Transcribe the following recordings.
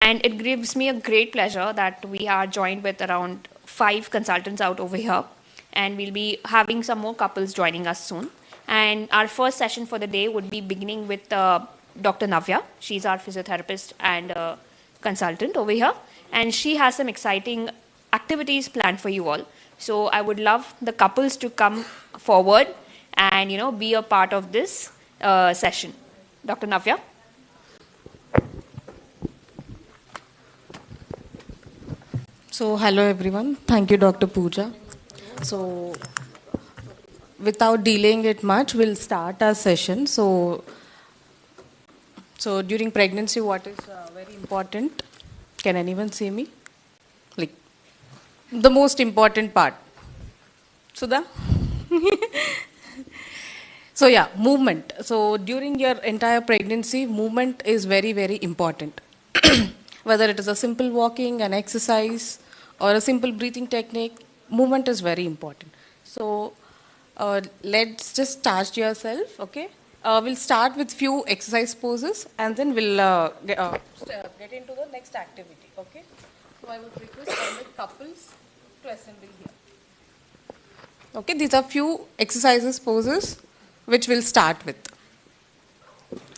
And it gives me a great pleasure that we are joined with around 5 consultants out over here. And we'll be having some more couples joining us soon. And our first session for the day would be beginning with Dr. Navya. She's our physiotherapist and consultant over here. And she has some exciting activities planned for you all. So I would love the couples to come forward and be a part of this session. Dr. Navya. So, hello everyone. Thank you, Dr. Pooja. So, without delaying it much, we'll start our session. So during pregnancy, what is very important? Can anyone see me? Like, the most important part. Sudha? So, yeah, movement. So, during your entire pregnancy, movement is very, very important. Whether it is a simple walking, an exercise, or a simple breathing technique, movement is very important. So let's just start yourself, okay? We'll start with few exercise poses and then we'll get into the next activity, okay? So I would request all the couples to assemble here. Okay, these are few exercises poses which we'll start with.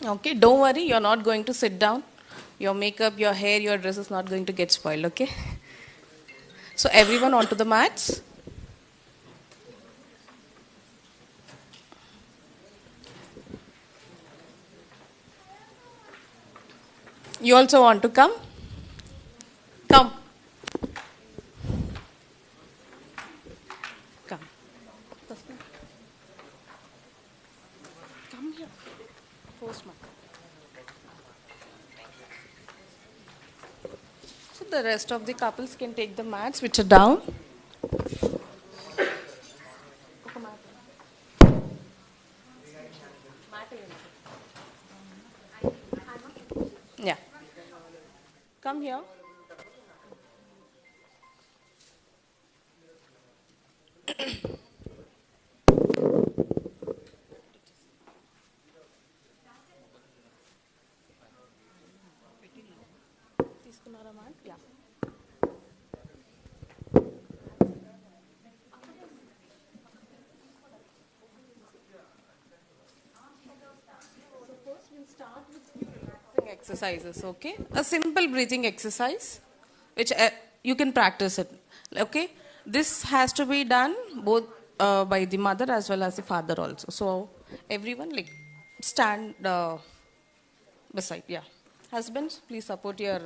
Okay, don't worry, you're not going to sit down. Your makeup, your hair, your dress is not going to get spoiled, okay? So everyone onto the mats. You also want to come? Come. Come. Come here. Postmark. The rest of the couples can take the mats which are down. Yeah. Come here. Yeah. Start with few relaxing exercises, okay? A simple breathing exercise, which you can practice it, okay? This has to be done both by the mother as well as the father also. So everyone like stand beside, yeah. Husbands, please support your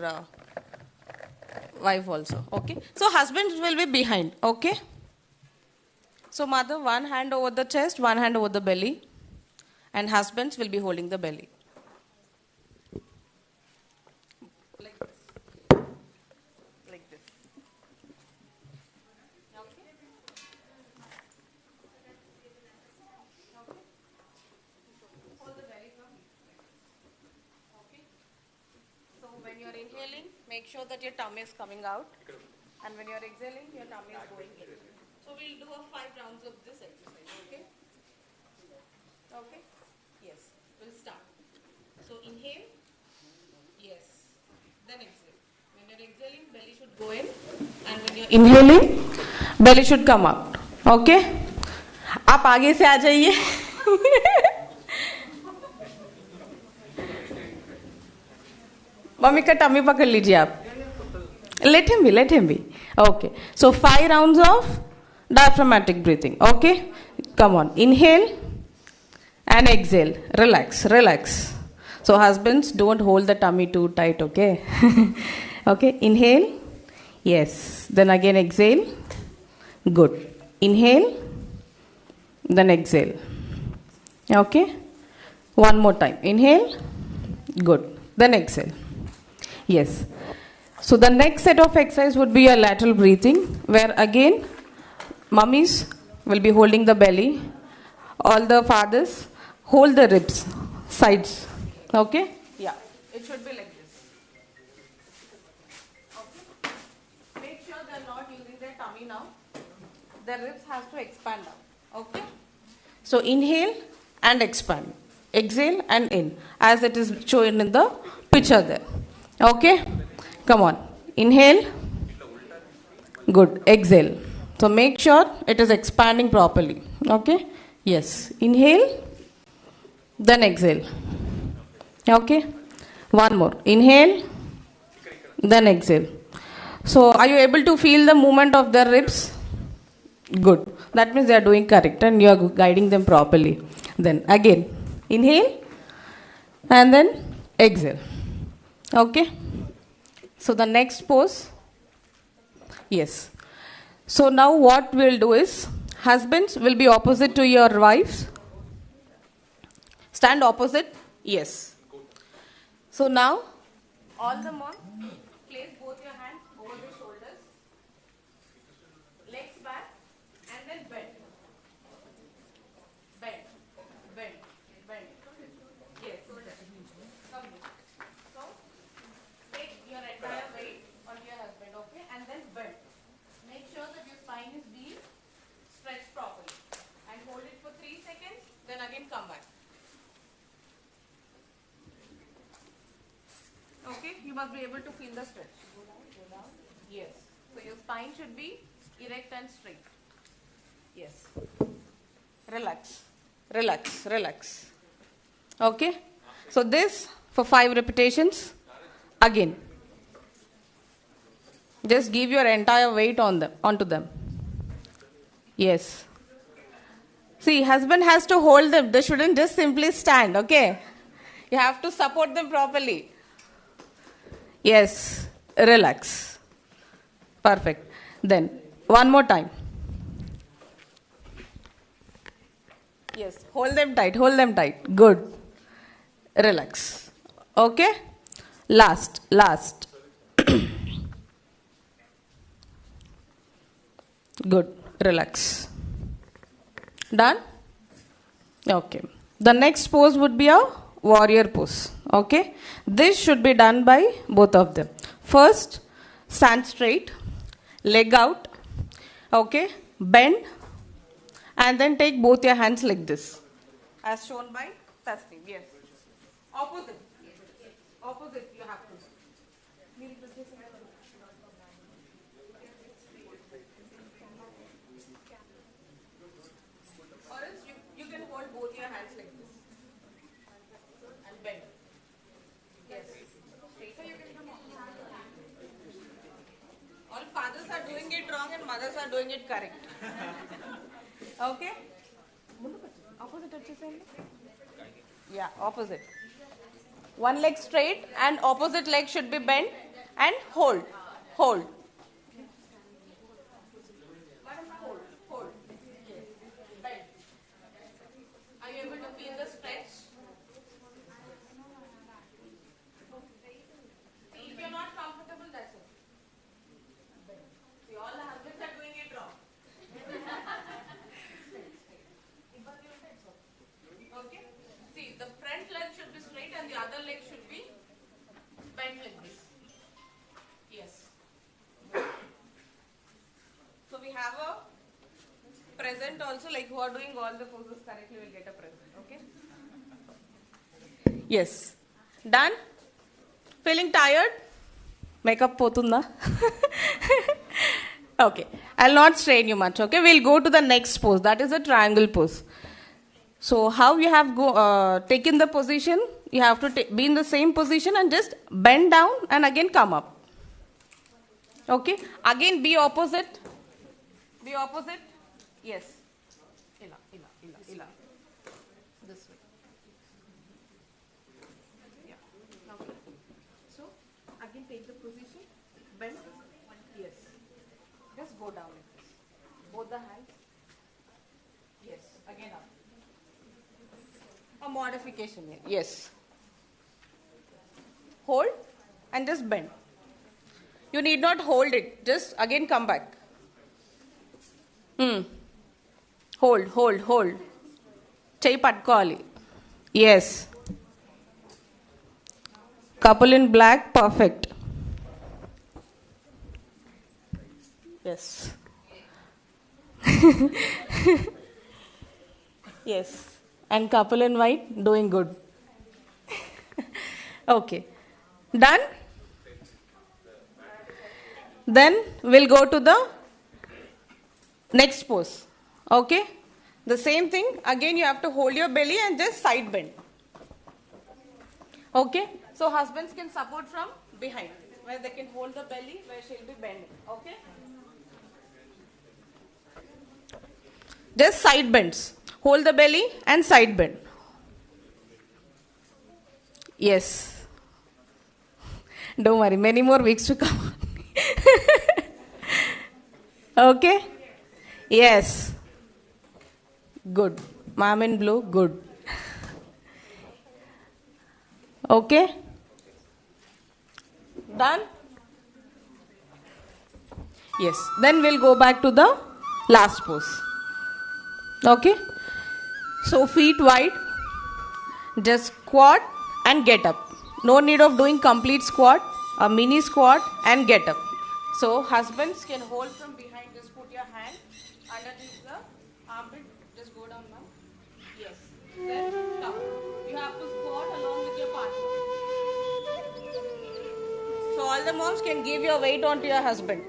wife also, okay? So husbands will be behind, okay? So mother, one hand over the chest, one hand over the belly, and husbands will be holding the belly. Like this. Okay? Hold the belly from. Okay? So when you are inhaling, make sure that your tummy is coming out. And when you are exhaling, your tummy is going in. So we'll do a 5 rounds of this exercise, okay? Okay? Yes. We'll start. So inhale. Yes. Then exhale. When you're exhaling, belly should go in. And when you're inhaling, belly should come out. Okay? आप आगे से आ जाइए. Mummy का tummy पकड़ लीजिए आप. Let him be. Okay. So 5 rounds of diaphragmatic breathing. Okay? Come on. Inhale and exhale. Relax. So husbands, don't hold the tummy too tight, okay? Okay? Inhale. Yes. Then again exhale. Good. Inhale. Then exhale. Okay? One more time. Inhale. Good. Then exhale. Yes. So the next set of exercise would be a lateral breathing, where again mummies will be holding the belly. All the fathers hold the ribs, sides. Okay? Yeah. It should be like this. Okay? Make sure they are not using their tummy now. Their ribs has to expand out. Okay? So inhale and expand. Exhale and in, as it is shown in the picture there. Okay? Come on. Inhale. Good. Exhale. So make sure it is expanding properly. Okay? Yes. Inhale. Then exhale. Okay? One more. Inhale. Then exhale. So are you able to feel the movement of their ribs? Good. That means they are doing correct and you are guiding them properly. Then again. Inhale. And then exhale. Okay? So the next pose. Yes. So now what we'll do is, husbands will be opposite to your wives. Stand opposite. Yes. So now, all the mom, place both your hands over the shoulders, legs back, and then bend. Bend, bend, bend. Yes. Come here. So, take your entire weight on your husband, okay, and then bend. Make sure that your spine is being stretched properly. And hold it for 3 seconds, then again come back. Okay, you must be able to feel the stretch. Go down. Yes. So your spine should be erect and straight. Yes. Relax. Relax. Relax. Okay. So this for 5 repetitions. Again. Just give your entire weight onto them. Yes. See, husband has to hold them. They shouldn't just simply stand. Okay. You have to support them properly. Yes, relax. Perfect. Then, one more time. Yes, hold them tight, hold them tight. Good. Relax. Okay? Last. Good. Relax. Done? Okay. The next pose would be a warrior pose. Okay, this should be done by both of them. First, stand straight, leg out, okay, bend, and then take both your hands like this, as shown by Tasneem. Yes. Opposite. Opposite you have to. Or else you can hold both your hands like this and bend. Yes. So you can come on. All fathers are doing it wrong and mothers are doing it correct. Okay? Opposite వచ్చేసేయండి. Yeah, opposite. One leg straight and opposite leg should be bent and hold. Hold. Hold. Bend. Are you able to feel the stretch? If you're not comfortable, that's it. See, all the husbands are doing it wrong. Okay? See, the front leg should be straight and the other leg should be bent like this. Yes. So we have a present also, like who are doing all the poses correctly will get a present. Okay? Yes. Done? Feeling tired? Makeup potunda? Okay. I'll not strain you much. Okay? We'll go to the next pose. That is a triangle pose. So how you have taken the position, you have to be in the same position and just bend down and again come up. Okay? Again be opposite. Be opposite. Yes. Ila. This way. Yeah. Okay. So again take the position. Bend. Yes. Just go down like this. Both the hands. Yes. Again up. A modification here. Yes. Hold and just bend. You need not hold it. Just again come back. Hold. Cheyi pattukovali. Yes. Couple in black. Perfect. Yes. Yes. And couple in white, doing good. Okay. Done? Then we'll go to the next pose. Okay? The same thing. Again, you have to hold your belly and just side bend. Okay? So husbands can support from behind, where they can hold the belly, where she'll be bending. Okay? Just side bends. Hold the belly and side bend. Yes. Don't worry, many more weeks to come. Okay? Yes. Good. Mom in blue, good. Okay? Done? Yes. Then we'll go back to the last pose. Okay? So feet wide. Just squat and get up. No need of doing complete squat. A mini squat and get up. So husbands can hold from behind. Just put your hand underneath the armpit. Just go down now. Yes. Then come. You have to squat along with your partner. So all the moms can give your weight onto your husband.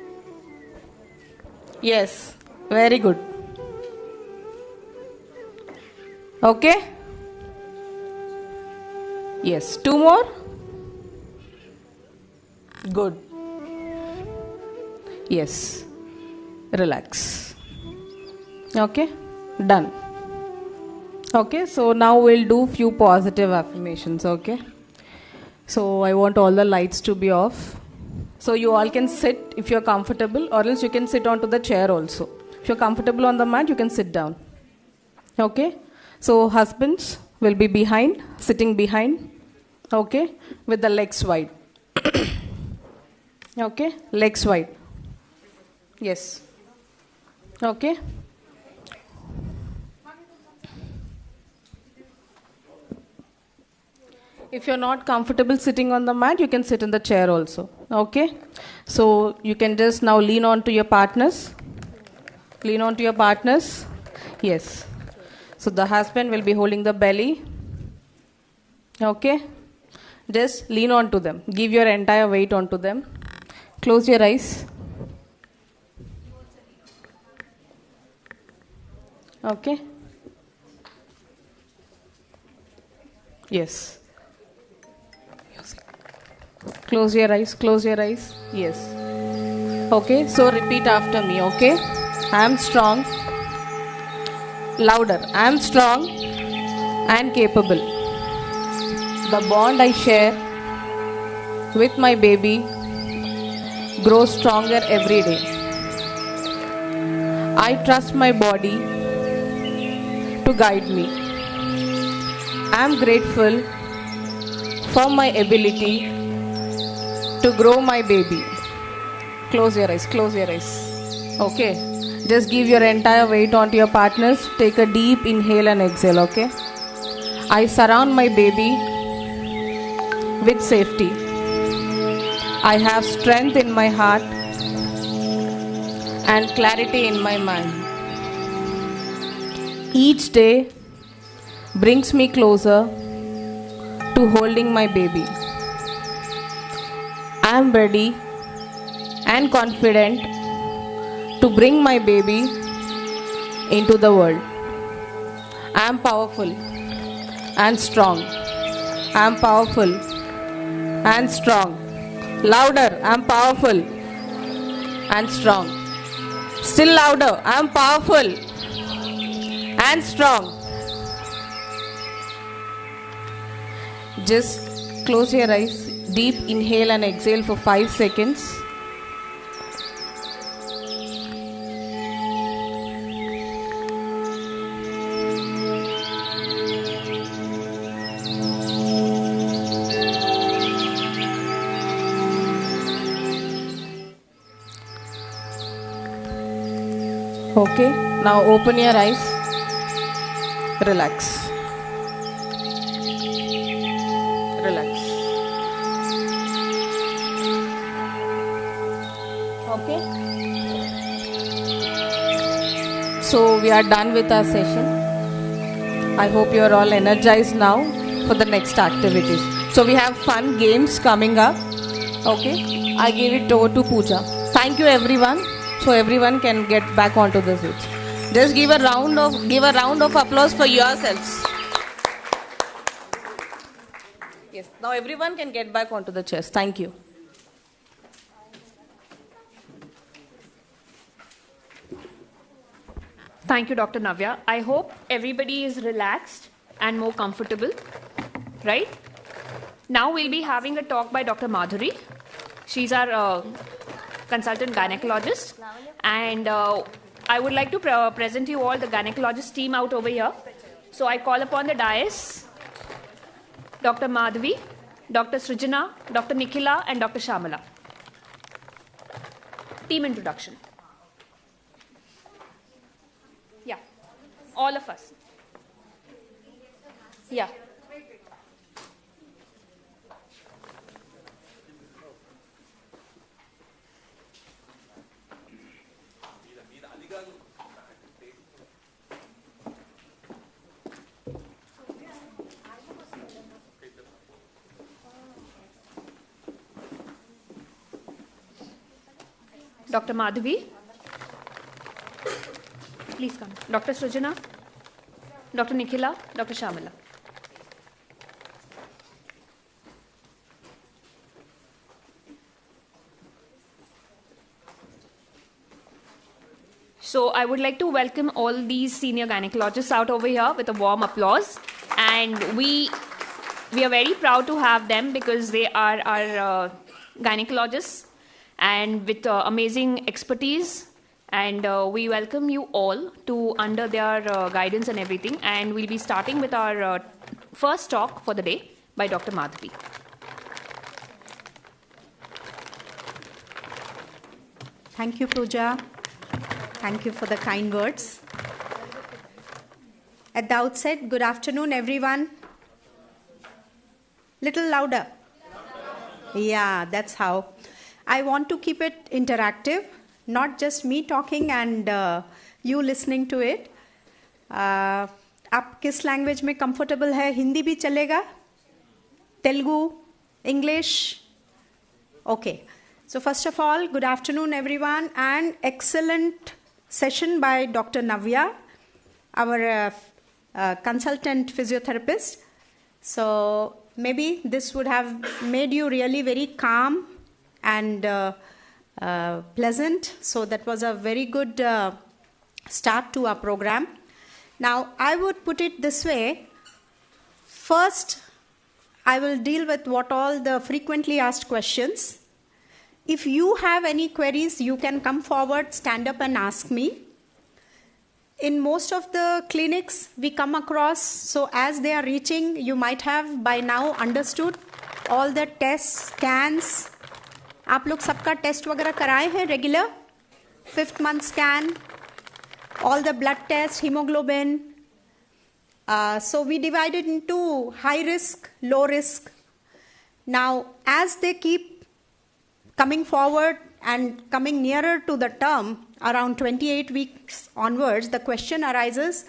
Yes. Very good. Okay? Yes. 2 more. Good. Yes. Relax. Okay? Done. Okay, so now we'll do few positive affirmations, okay? So I want all the lights to be off. So you all can sit if you're comfortable, or else you can sit onto the chair also. If you're comfortable on the mat, you can sit down. Okay? So husbands will be behind, sitting behind, okay, with the legs wide. Okay, legs wide. Yes. Okay. If you're not comfortable sitting on the mat, you can sit in the chair also. Okay. So you can just now lean on to your partners. Lean on to your partners. Yes. So the husband will be holding the belly. Okay. Just lean on to them. Give your entire weight onto them. Close your eyes. Okay. Yes. Close your eyes. Close your eyes. Yes. Okay. So repeat after me. Okay. I am strong. Louder. I am strong and capable. The bond I share with my baby grows stronger every day. I trust my body to guide me. I am grateful for my ability to grow my baby. Close your eyes. Close your eyes. Okay. Just give your entire weight onto your partners. Take a deep inhale and exhale. Okay. I surround my baby with safety. I have strength in my heart and clarity in my mind. Each day brings me closer to holding my baby. I am ready and confident to bring my baby into the world. I am powerful and strong. I am powerful and strong. Louder. I am powerful and strong. Still louder. I am powerful and strong. Just close your eyes. Deep inhale and exhale for 5 seconds. Okay, now open your eyes. Relax. Relax. Okay. So we are done with our session. I hope you are all energized now for the next activities. So we have fun games coming up. Okay. I give it over to Pooja. Thank Thank you everyone. So everyone can get back onto the seats. Just give a round of applause for yourselves. Yes. Now everyone can get back onto the chairs. Thank you. Thank you, Dr. Navya. I hope everybody is relaxed and more comfortable, right? Now we'll be having a talk by Dr. Madhuri. She's our consultant gynecologist. And I would like to present you all the gynecologist team out over here. So I call upon the dais Dr. Madhuri, Dr. Srijana, Dr. Nikhila, and Dr. Shamala. Team introduction. Yeah, all of us. Yeah. Dr. Madhavi, please come. Dr. Srijana, Dr. Nikhila, Dr. Shamala. So I would like to welcome all these senior gynecologists out over here with a warm applause. And we are very proud to have them because they are our gynecologists and with amazing expertise, and we welcome you all to under their guidance and everything. And we'll be starting with our first talk for the day by Dr. Madhavi. Thank you, Pooja. Thank you for the kind words. At the outset, good afternoon, everyone. Little louder. Yeah, that's how. I want to keep it interactive, not just me talking and you listening to it. आप किस language में comfortable है? हिंदी भी चलेगा? Telugu? English? Okay. So first of all, good afternoon, everyone, and excellent session by Dr. Navya, our consultant physiotherapist. So maybe this would have made you really very calm and pleasant. So that was a very good start to our program. Now, I would put it this way. First, I will deal with what all the frequently asked questions. If you have any queries, you can come forward, stand up and ask me. In most of the clinics we come across, so as they are reaching, you might have by now understood all the tests, scans. आप लोग सबका test वगैरह कराए हैं regular? 5th month scan, all the blood tests, hemoglobin. So we divided into high risk, low risk. Now, as they keep coming forward and coming nearer to the term, around 28 weeks onwards, the question arises,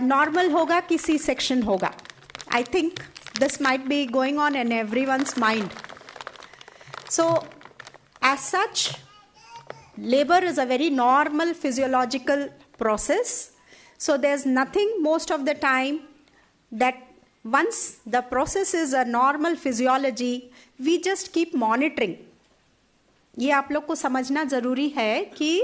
normal hoga ki C-section hoga? I think this might be going on in everyone's mind. So, as such, labor is a very normal physiological process. So, there's nothing most of the time that once the process is a normal physiology, we just keep monitoring. ये आप लोग को समझना ज़रूरी है कि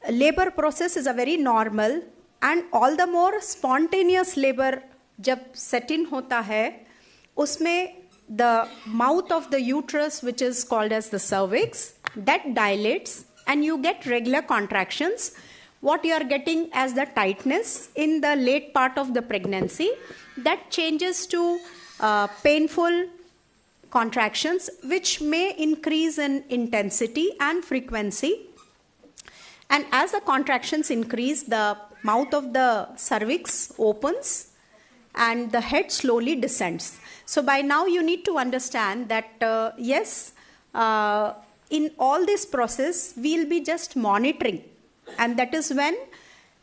labor process is a very normal and all the more spontaneous labor जब set in होता है, उसमें the mouth of the uterus, which is called as the cervix, that dilates and you get regular contractions. What you are getting as the tightness in the late part of the pregnancy, that changes to painful contractions, which may increase in intensity and frequency. And as the contractions increase, the mouth of the cervix opens and the head slowly descends. So by now you need to understand that yes, in all this process, we'll be just monitoring. And that is when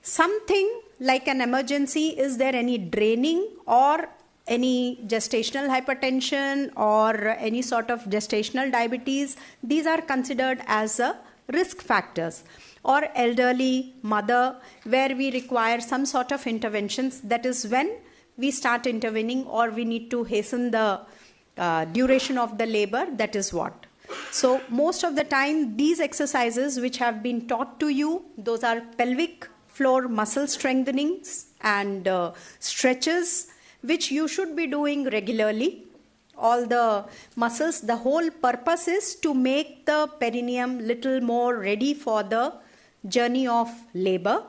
something like an emergency, is there any draining or any gestational hypertension or any sort of gestational diabetes, these are considered as risk factors. Or elderly, mother, where we require some sort of interventions, that is when we start intervening, or we need to hasten the duration of the labor, that is what. So most of the time, these exercises which have been taught to you, those are pelvic floor muscle strengthenings and stretches, which you should be doing regularly. All the muscles, the whole purpose is to make the perineum little more ready for the journey of labor.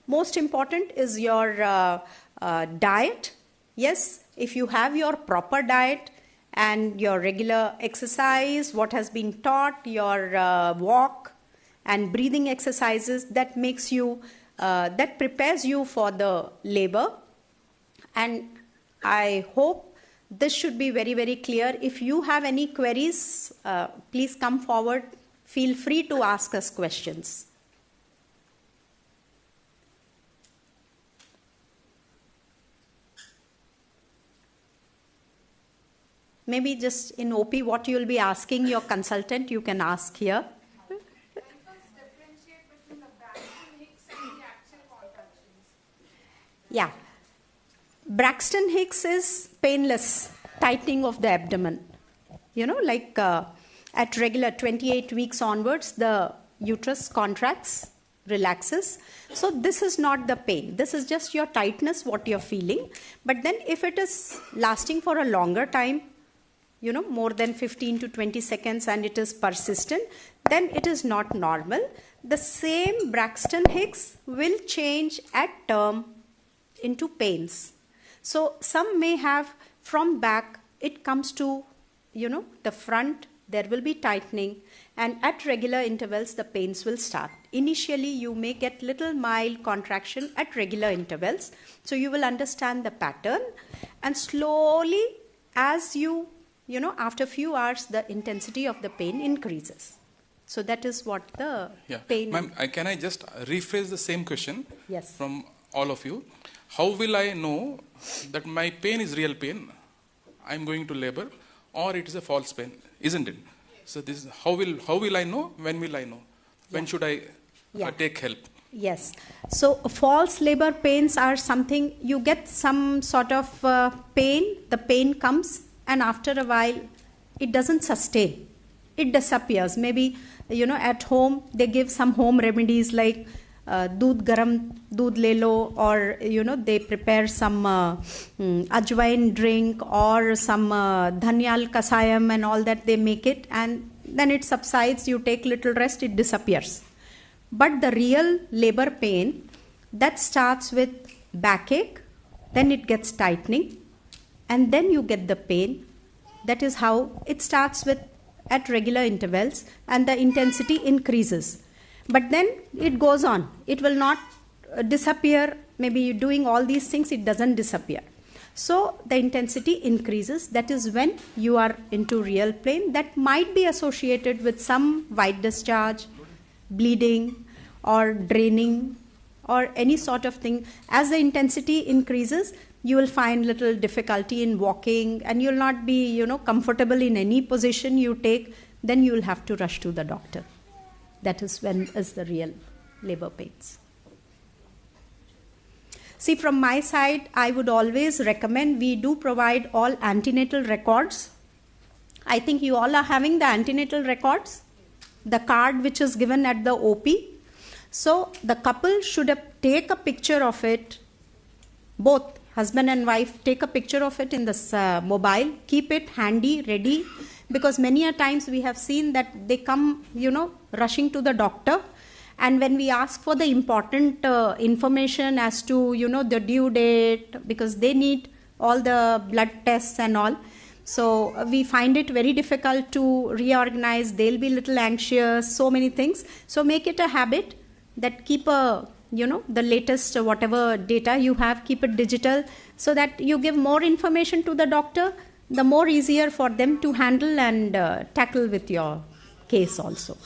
Most important is your diet. Yes, if you have your proper diet and your regular exercise, what has been taught, your walk and breathing exercises, that makes you, that prepares you for the labor. And I hope this should be very, very clear. If you have any queries, please come forward. Feel free to ask us questions. Maybe just in OP, what you will be asking your consultant, you can ask here. Yeah. Braxton Hicks is painless tightening of the abdomen. You know, like at regular 28 weeks onwards, the uterus contracts, relaxes. So this is not the pain. This is just your tightness, what you're feeling. But then if it is lasting for a longer time, you know, more than 15 to 20 seconds, and it is persistent, then it is not normal. The same Braxton Hicks will change at term into pains. So some may have from back, it comes to, you know, the front, there will be tightening, and at regular intervals, the pains will start. Initially, you may get little mild contraction at regular intervals. So you will understand the pattern, and slowly, as you know, after a few hours, the intensity of the pain increases. So that is what the pain... Ma'am, can I just rephrase the same question from all of you? How will I know that my pain is real pain, I'm going to labor, or it is a false pain, isn't it? So this is how will I know? When will I know? When should I take help? Yes. So false labor pains are something, you get some sort of pain, the pain comes, and after a while, it doesn't sustain. It disappears. Maybe, you know, at home, they give some home remedies like doodh garam, doodh le lo, or, you know, they prepare some ajwain drink or some dhanyal kasayam and all that, they make it, and then it subsides, you take little rest, it disappears. But the real labor pain, that starts with backache, then it gets tightening, and then you get the pain. That is how it starts with at regular intervals, and the intensity increases. But then it goes on. It will not disappear. Maybe you're doing all these things, it doesn't disappear. So the intensity increases. That is when you are into real pain. That might be associated with some white discharge, bleeding, or draining, or any sort of thing. As the intensity increases, you will find little difficulty in walking, and you will not be, you know, comfortable in any position you take. Then you will have to rush to the doctor. That is when is the real labor pains. See, from my side, I would always recommend, we do provide all antenatal records. I think you all are having the antenatal records, the card which is given at the OP. So the couple should take a picture of it, both husband and wife, take a picture of it in this mobile, keep it handy, ready, because many a times we have seen that they come, you know, rushing to the doctor, and when we ask for the important information as to, you know, the due date, because they need all the blood tests and all, so we find it very difficult to reorganize. They'll be a little anxious, so many things. So make it a habit that keep a, you know, the latest whatever data you have, keep it digital, so that you give more information to the doctor, the more easier for them to handle and tackle with your case also.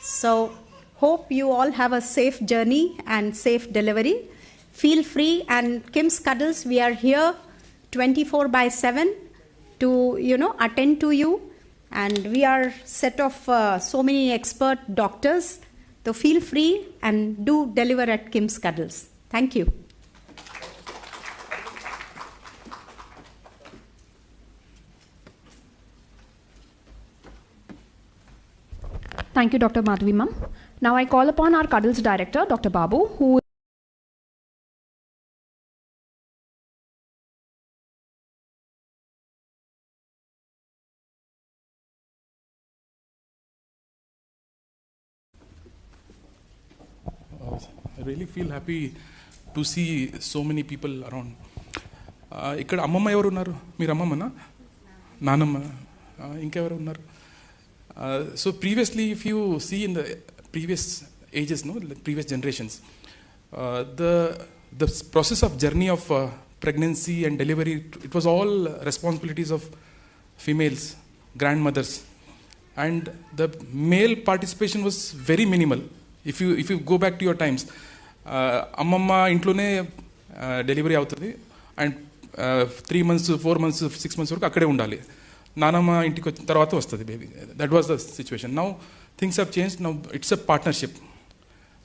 So hope you all have a safe journey and safe delivery. feel free, and KIMS Cuddles, we are here 24/7 to, attend to you. And we are set of so many expert doctors. So feel free and do deliver at KIMS Cuddles. Thank you. Thank you, Dr. Madhavi ma'am. Now I call upon our Cuddles director, Dr. Babu, who I really feel happy to see so many people around. ఇక్కడ అమ్మమ్మ ఎవరు ఉన్నారు? మీరు అమ్మమ్మనా? నానమ్మ? ఇంకెవరు ఉన్నారు? So previously, if you see in the previous ages, previous generations, the process of journey of pregnancy and delivery, it was all responsibilities of females, grandmothers, and the male participation was very minimal. If you go back to your times, అమ్మమ్మ ఇంట్లోనే delivery అవుతుంది and 3 months 4 months 6 months వరకు అక్కడే ఉండాలి. నానమ్మ ఇంటికి వచ్చిన తర్వాత వస్తుంది baby. That was the situation. Now things have changed. Now it's a partnership.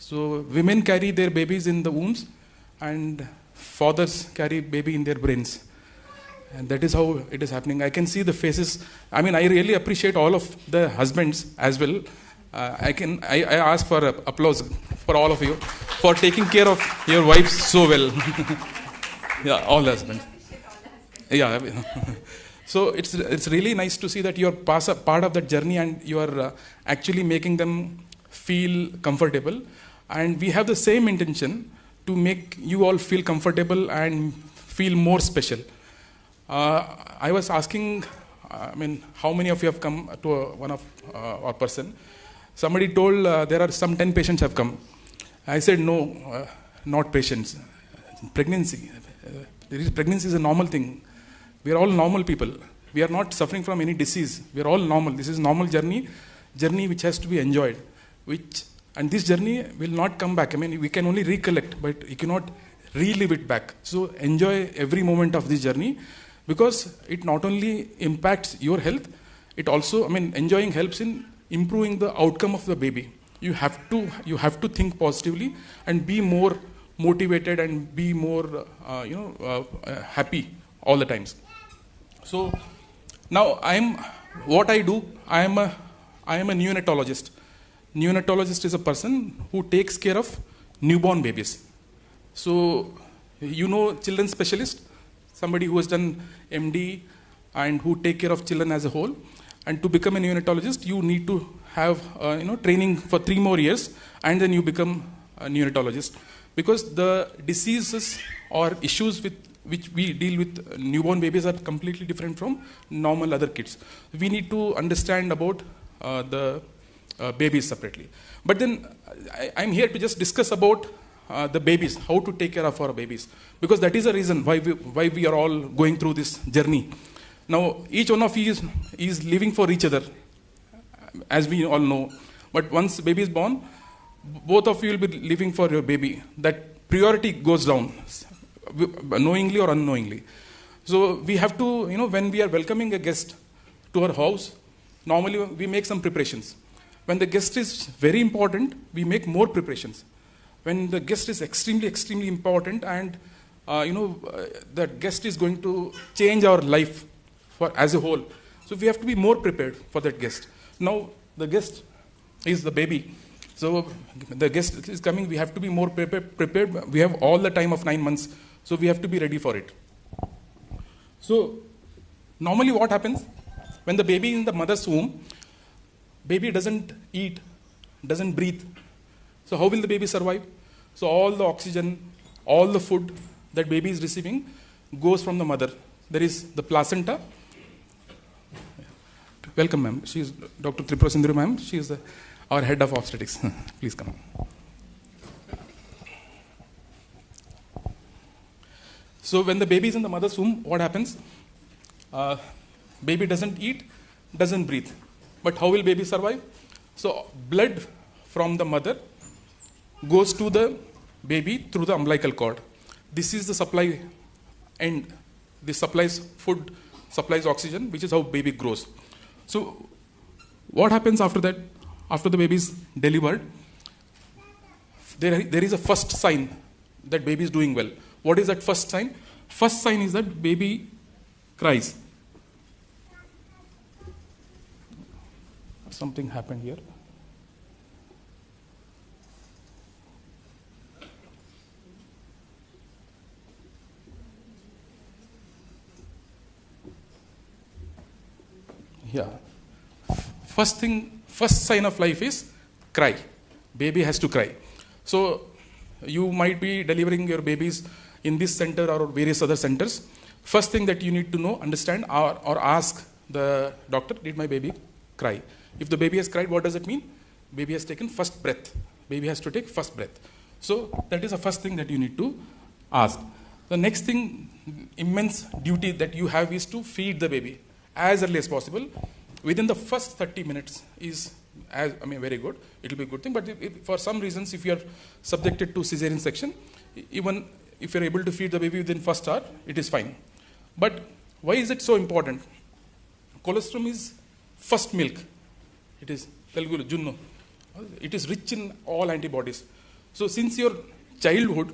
So women carry their babies in the wombs and fathers carry baby in their brains. And that is how it is happening. I can see the faces. I mean, I really appreciate all of the husbands as well. I ask for applause for all of you for taking care of your wives so well. Yeah, all the husbands. Yeah. So it's really nice to see that you are part of that journey and you are actually making them feel comfortable. And we have the same intention to make you all feel comfortable and feel more special. I was asking, how many of you have come to one of our person? Somebody told there are some 10 patients have come. I said, no, not patients. Pregnancy. Pregnancy is a normal thing. We are all normal people. We are not suffering from any disease. We are all normal. This is normal journey which has to be enjoyed. And this journey will not come back. We can only recollect, but you cannot relive it back. So enjoy every moment of this journey, because it not only impacts your health, it also, enjoying helps in improving the outcome of the baby. You have to think positively and be more motivated and be more, happy all the times. So now what I do, I am a neonatologist. Neonatologist is a person who takes care of newborn babies. So, children's specialist, somebody who has done MD and who take care of children as a whole. And to become a neonatologist, you need to have training for 3 more years, and then you become a neonatologist. Because the diseases or issues with which we deal with newborn babies are completely different from normal other kids. We need to understand about the babies separately. But then I'm here to just discuss about the babies, how to take care of our babies, because that is the reason why we are all going through this journey. Now, each one of you is living for each other, as we all know. But once baby is born, both of you will be living for your baby. That priority goes down, knowingly or unknowingly. So we have to, when we are welcoming a guest to our house, normally we make some preparations. When the guest is very important, we make more preparations. When the guest is extremely, extremely important and, the guest is going to change our life as a whole, so we have to be more prepared for that guest. Now, the guest is the baby. So the guest is coming, we have to be more prepared. We have all the time of 9 months, so we have to be ready for it. So normally what happens, when the baby is in the mother's womb, baby doesn't eat, doesn't breathe. So how will the baby survive? So all the oxygen, all the food that baby is receiving goes from the mother. There is the placenta. Welcome, ma'am. She is Dr. Tripura Sindhu, ma'am. She is our head of obstetrics. Please come. So when the baby is in the mother's womb, what happens? Baby doesn't eat, doesn't breathe. But how will baby survive? So blood from the mother goes to the baby through the umbilical cord. This is the supply end. This supplies food, supplies oxygen, which is how baby grows. So what happens after that? After the baby is delivered, there is a first sign that baby is doing well. What is that first sign? First sign is that baby cries. Something happened here. Yeah. First sign of life is cry. Baby has to cry. So you might be delivering your babies in this center or various other centers. First thing that you need to know, understand, or ask the doctor, did my baby cry? If the baby has cried, what does it mean? Baby has taken first breath. Baby has to take first breath. So that is the first thing that you need to ask. The next thing, immense duty that you have is to feed the baby as early as possible. Within the first 30 minutes is, very good. It will be a good thing. But if for some reasons, if you are subjected to cesarean section, even if you are able to feed the baby within first hour, it is fine. But why is it so important? Colostrum is first milk. It is Telugu Junno. It is rich in all antibodies. So since your childhood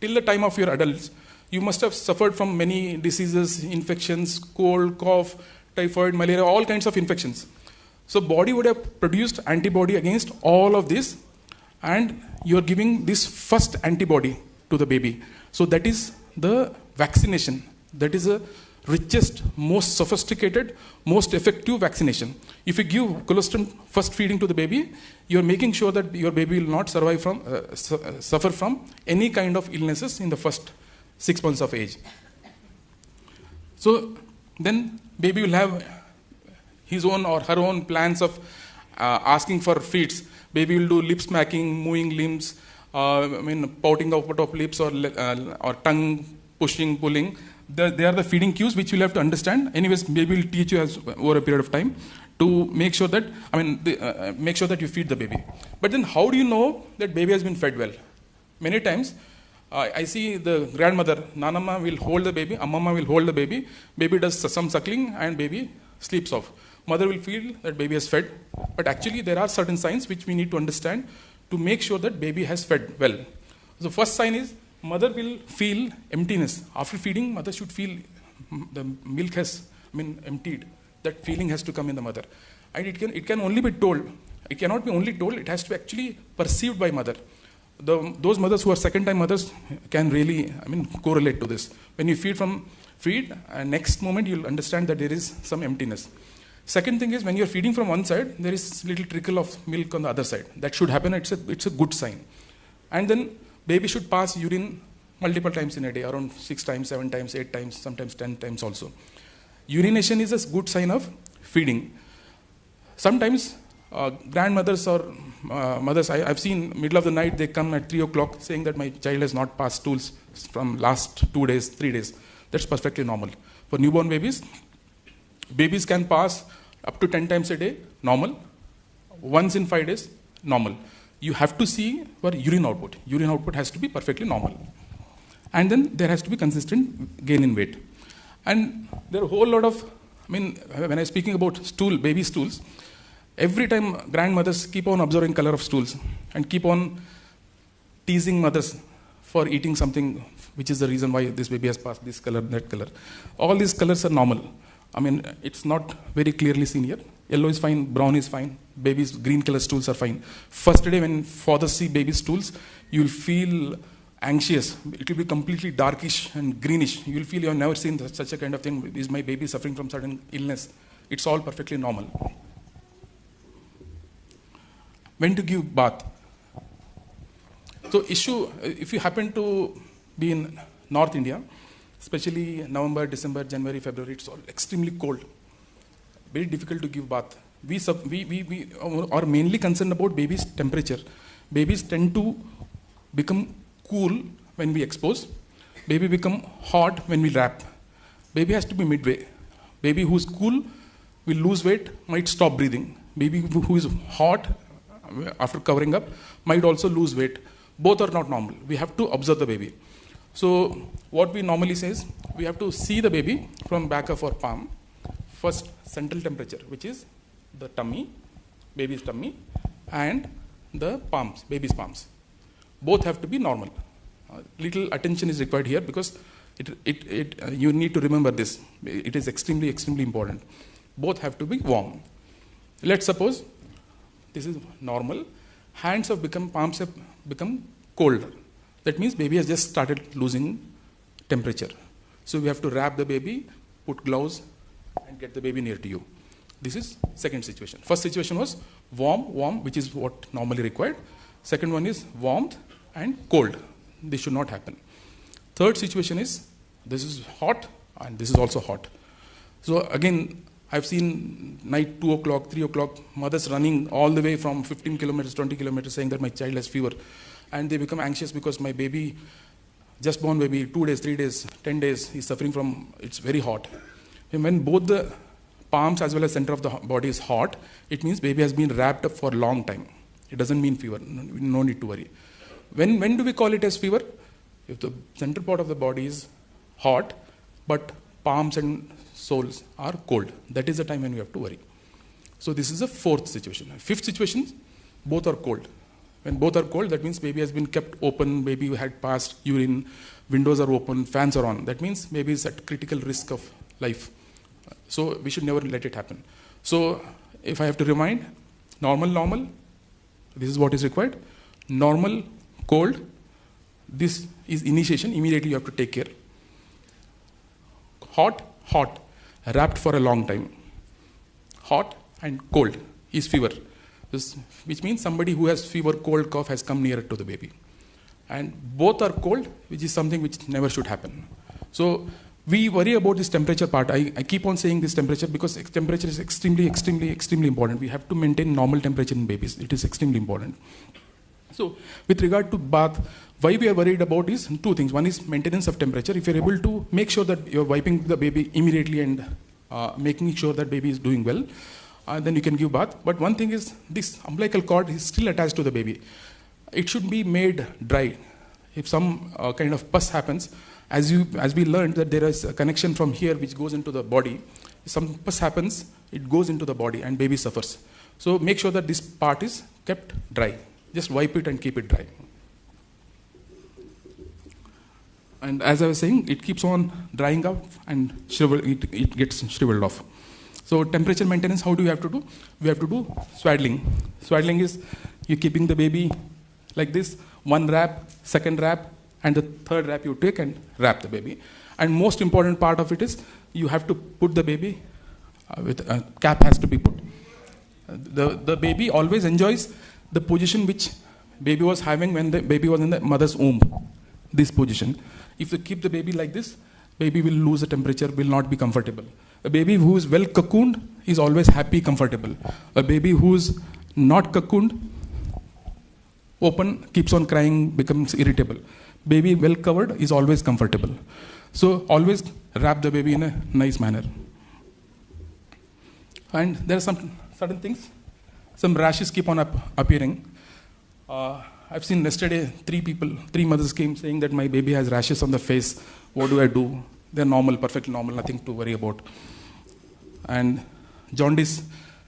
till the time of your adults, you must have suffered from many diseases, infections, cold, cough, typhoid, malaria, all kinds of infections. So body would have produced antibody against all of this, and you are giving this first antibody to the baby. So that is the vaccination. That is the richest, most sophisticated, most effective vaccination. If you give colostrum first feeding to the baby, you are making sure that your baby will not suffer from any kind of illnesses in the first 6 months of age. So then baby will have his own or her own plans of asking for feeds. Baby will do lip smacking, moving limbs, pouting out of lips or tongue pushing, pulling. They are the feeding cues which you will have to understand. Anyways, baby will teach you over a period of time to make sure that make sure that you feed the baby. But then how do you know that baby has been fed well? Many times I see the grandmother, Nanamma will hold the baby, Ammamma will hold the baby, baby does some suckling and baby sleeps off. Mother will feel that baby has fed, but actually there are certain signs which we need to understand to make sure that baby has fed well. The first sign is mother will feel emptiness. After feeding, mother should feel the milk has emptied. That feeling has to come in the mother. And it can only be told. It cannot be only told, it has to be actually perceived by mother. Those mothers who are second-time mothers can really correlate to this. When you feed, next moment you'll understand that there is some emptiness. Second thing is when you're feeding from one side, there is little trickle of milk on the other side. That should happen. It's a good sign. And then baby should pass urine multiple times in a day, around 6 times, 7 times, 8 times, sometimes 10 times also. Urination is a good sign of feeding. Sometimes grandmothers or mothers, I've seen middle of the night, they come at 3 o'clock saying that my child has not passed stools from last 2 days, 3 days. That's perfectly normal. For newborn babies can pass up to 10 times a day, normal. Once in 5 days, normal. You have to see for urine output. Urine output has to be perfectly normal. And then there has to be consistent gain in weight. And there are a whole lot of, when I'm speaking about baby stools, every time grandmothers keep on observing color of stools and keep on teasing mothers for eating something which is the reason why this baby has passed this color, that color. All these colors are normal. It's not very clearly seen here. Yellow is fine, brown is fine, baby's green color stools are fine. First day when fathers see baby stools, you'll feel anxious. It will be completely darkish and greenish. You'll feel you have never seen such a kind of thing. Is my baby suffering from certain illness? It's all perfectly normal. When to give bath? So if you happen to be in North India, especially November, December, January, February, it's all extremely cold. Very difficult to give bath. We are mainly concerned about baby's temperature. Babies tend to become cool when we expose. Baby become hot when we wrap. Baby has to be midway. Baby who is cool will lose weight, might stop breathing. Baby who is hot after covering up might also lose weight. Both are not normal. We have to observe the baby. So what we normally say is we have to see the baby from back of our palm. First, central temperature, which is the tummy, baby's tummy, and the palms, baby's palms. Both have to be normal. Little attention is required here because you need to remember this. It is extremely, extremely important. Both have to be warm. Let's suppose this is normal. Hands have become, palms have become cold. That means baby has just started losing temperature. So we have to wrap the baby, put gloves, and get the baby near to you. This is second situation. First situation was warm, which is what normally required. Second one is warmth and cold. This should not happen. Third situation is this is hot and this is also hot. So again, I've seen night 2 o'clock, 3 o'clock, mothers running all the way from 15 kilometers, 20 kilometers saying that my child has fever. And they become anxious because my baby, just born baby, 2 days, 3 days, 10 days, is suffering from, it's very hot. And when both the palms as well as center of the body is hot, it means baby has been wrapped up for a long time. It doesn't mean fever, no need to worry. When do we call it as fever? If the center part of the body is hot, but palms and soles are cold. That is the time when we have to worry. So this is the fourth situation. Fifth situation, both are cold. When both are cold, that means baby has been kept open, baby had passed urine, windows are open, fans are on. That means baby is at critical risk of life. So we should never let it happen. So if I have to remind, normal, this is what is required. Normal, cold, this is initiation, immediately you have to take care. Hot, wrapped for a long time. Hot and cold is fever. Which means somebody who has fever, cold, cough has come nearer to the baby. And both are cold, which is something which never should happen. So we worry about this temperature part. I keep on saying this temperature because temperature is extremely, extremely, extremely important. We have to maintain normal temperature in babies. It is extremely important. So with regard to bath, why we are worried about is two things. One is maintenance of temperature. If you're able to make sure that you're wiping the baby immediately and making sure that baby is doing well, then you can give bath. But one thing is this umbilical cord is still attached to the baby. It should be made dry. If some kind of pus happens, as we learned that there is a connection from here which goes into the body. If some pus happens, it goes into the body and baby suffers. So make sure that this part is kept dry. Just wipe it and keep it dry. And as I was saying, it keeps on drying up and it gets shriveled off. So temperature maintenance, how do we have to do? We have to do swaddling. Swaddling is you're keeping the baby like this, one wrap, second wrap, and the third wrap you take and wrap the baby. And most important part of it is you have to put the baby with a cap has to be put. The baby always enjoys the position which baby was having when the baby was in the mother's womb. This position. If you keep the baby like this, baby will lose the temperature, will not be comfortable. A baby who is well cocooned is always happy, comfortable. A baby who is not cocooned, open, keeps on crying, becomes irritable. Baby well covered is always comfortable. So always wrap the baby in a nice manner. And there are some certain things. Some rashes keep on appearing. I've seen yesterday 3 mothers came saying that my baby has rashes on the face. What do I do? They're normal, perfectly normal, nothing to worry about. And jaundice,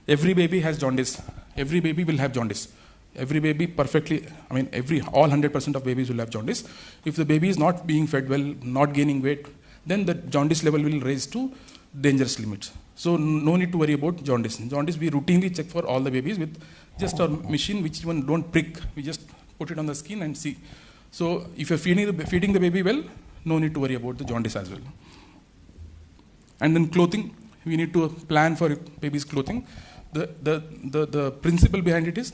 every baby has jaundice. Every baby will have jaundice. Every baby perfectly, all 100% of babies will have jaundice. If the baby is not being fed well, not gaining weight, then the jaundice level will raise to dangerous limits. So no need to worry about jaundice. Jaundice we routinely check for all the babies with just a machine which one don't prick. We just put it on the skin and see. So if you're feeding the baby well, no need to worry about the jaundice as well. And then clothing, we need to plan for baby's clothing. The principle behind it is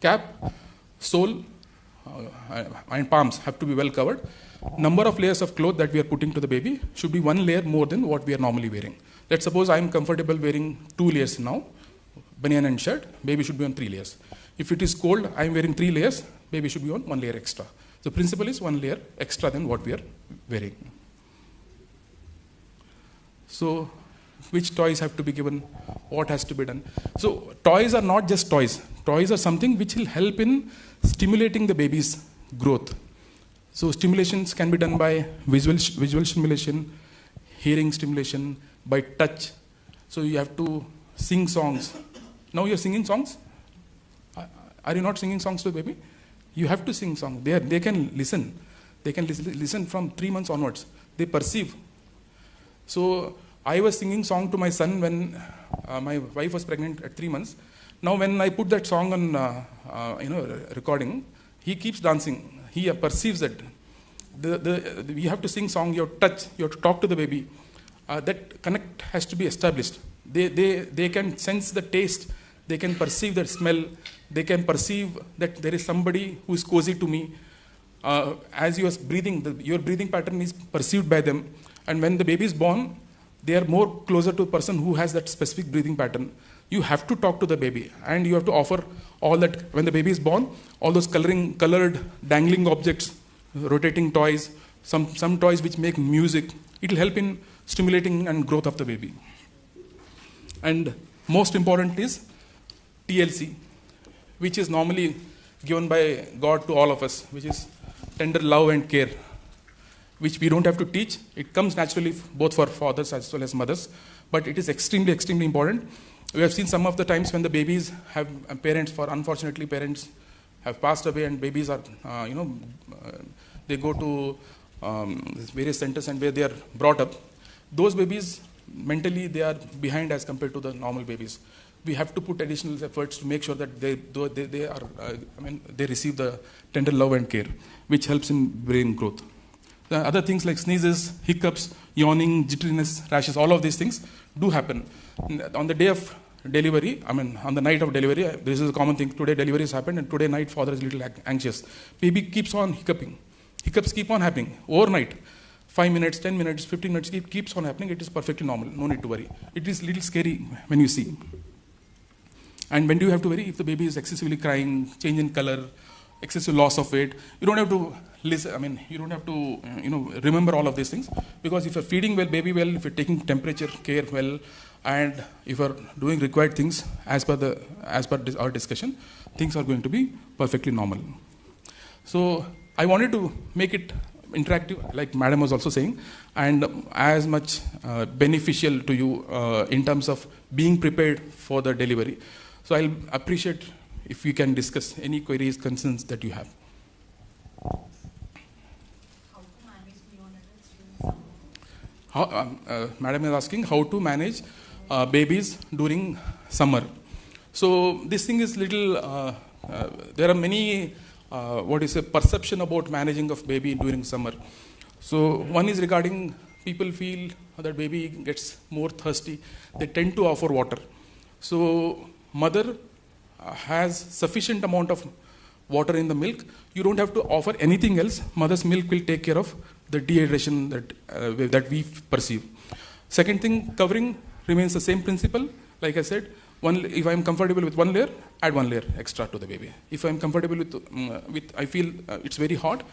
cap, sole, and palms have to be well covered. Number of layers of cloth that we are putting to the baby should be 1 layer more than what we are normally wearing. Let's suppose I am comfortable wearing 2 layers now, banyan and shirt, baby should be on 3 layers. If it is cold, I am wearing 3 layers, baby should be on 1 layer extra. The principle is 1 layer extra than what we are wearing. So which toys have to be given, what has to be done. So toys are not just toys. Toys are something which will help in stimulating the baby's growth. So stimulations can be done by visual stimulation, hearing stimulation, by touch. So you have to sing songs. Now you're singing songs? Are you not singing songs to the baby? You have to sing songs. They can listen. They can listen from 3 months onwards. They perceive. So I was singing song to my son when my wife was pregnant at 3 months. Now when I put that song on recording, he keeps dancing. He perceives that. You have to sing song, you have to touch, you have to talk to the baby. That connect has to be established. They can sense the taste, they can perceive the smell, they can perceive that there is somebody who is cozy to me. As you are breathing, your breathing pattern is perceived by them. And when the baby is born, they are more closer to a person who has that specific breathing pattern. You have to talk to the baby, and you have to offer all that. When the baby is born, all those colored, dangling objects, rotating toys, some toys which make music, it will help in stimulating and growth of the baby. And most important is TLC, which is normally given by God to all of us, which is tender love and care, which we don't have to teach. It comes naturally both for fathers as well as mothers, but it is extremely, extremely important. We have seen some of the times when the babies have unfortunately parents have passed away, and babies are, they go to various centers and where they are brought up. Those babies, mentally, they are behind as compared to the normal babies. We have to put additional efforts to make sure that they receive the tender love and care, which helps in brain growth. The other things like sneezes, hiccups, yawning, jitteriness, rashes, all of these things do happen. On the day of delivery, on the night of delivery, this is a common thing. Today delivery has happened, and today night father is a little anxious. Baby keeps on hiccuping. Hiccups keep on happening overnight. 5 minutes, 10 minutes, 15 minutes, it keeps on happening. It is perfectly normal. No need to worry. It is a little scary when you see. And when do you have to worry? If the baby is excessively crying, change in color, excessive loss of weight, you don't have to listen. You don't have to remember all of these things, because if you're feeding well, baby well, if you're taking temperature care well, and if you're doing required things as per our discussion, things are going to be perfectly normal. So I wanted to make it interactive, like Madam was also saying, and as much beneficial to you in terms of being prepared for the delivery. So I'll appreciate if you can discuss any queries, concerns that you have. Madam is asking how to manage babies during summer. So this thing is little, there are many, perception about managing of baby during summer. So one is regarding people feel that baby gets more thirsty. They tend to offer water. So mother has sufficient amount of water in the milk. You don't have to offer anything else. Mother's milk will take care of the dehydration that we perceive. Second thing, covering remains the same principle. Like I said, if I'm comfortable with one layer, add one layer extra to the baby. If I'm comfortable with I feel it's very hot,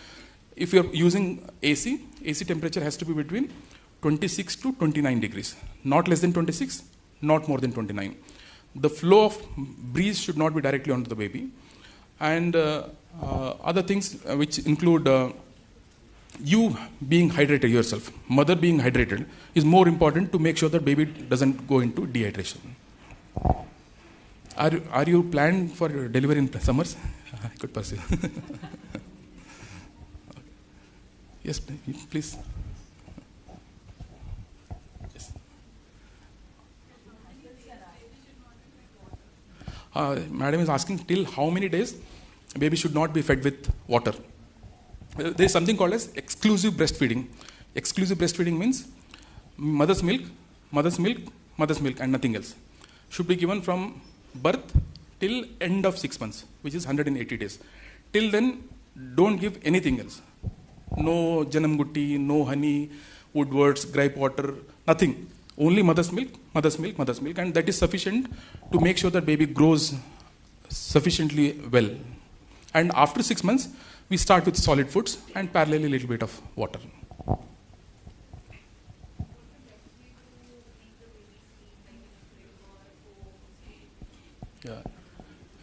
if you're using AC temperature has to be between 26 to 29 degrees. Not less than 26, not more than 29. The flow of breeze should not be directly onto the baby. And other things which include you being hydrated yourself, mother being hydrated, is more important to make sure that baby doesn't go into dehydration. Are you planned for delivery in summers? I could pursue. Yes, please. Yes. Madam is asking till how many days baby should not be fed with water. There is something called as exclusive breastfeeding. Exclusive breastfeeding means mother's milk, and nothing else. Should be given from birth till end of 6 months, which is 180 days. Till then, don't give anything else. No janam gutti, no honey, woodwards, gripe water, nothing. Only mother's milk, and that is sufficient to make sure that baby grows sufficiently well. And after 6 months, we start with solid foods and parallelly a little bit of water.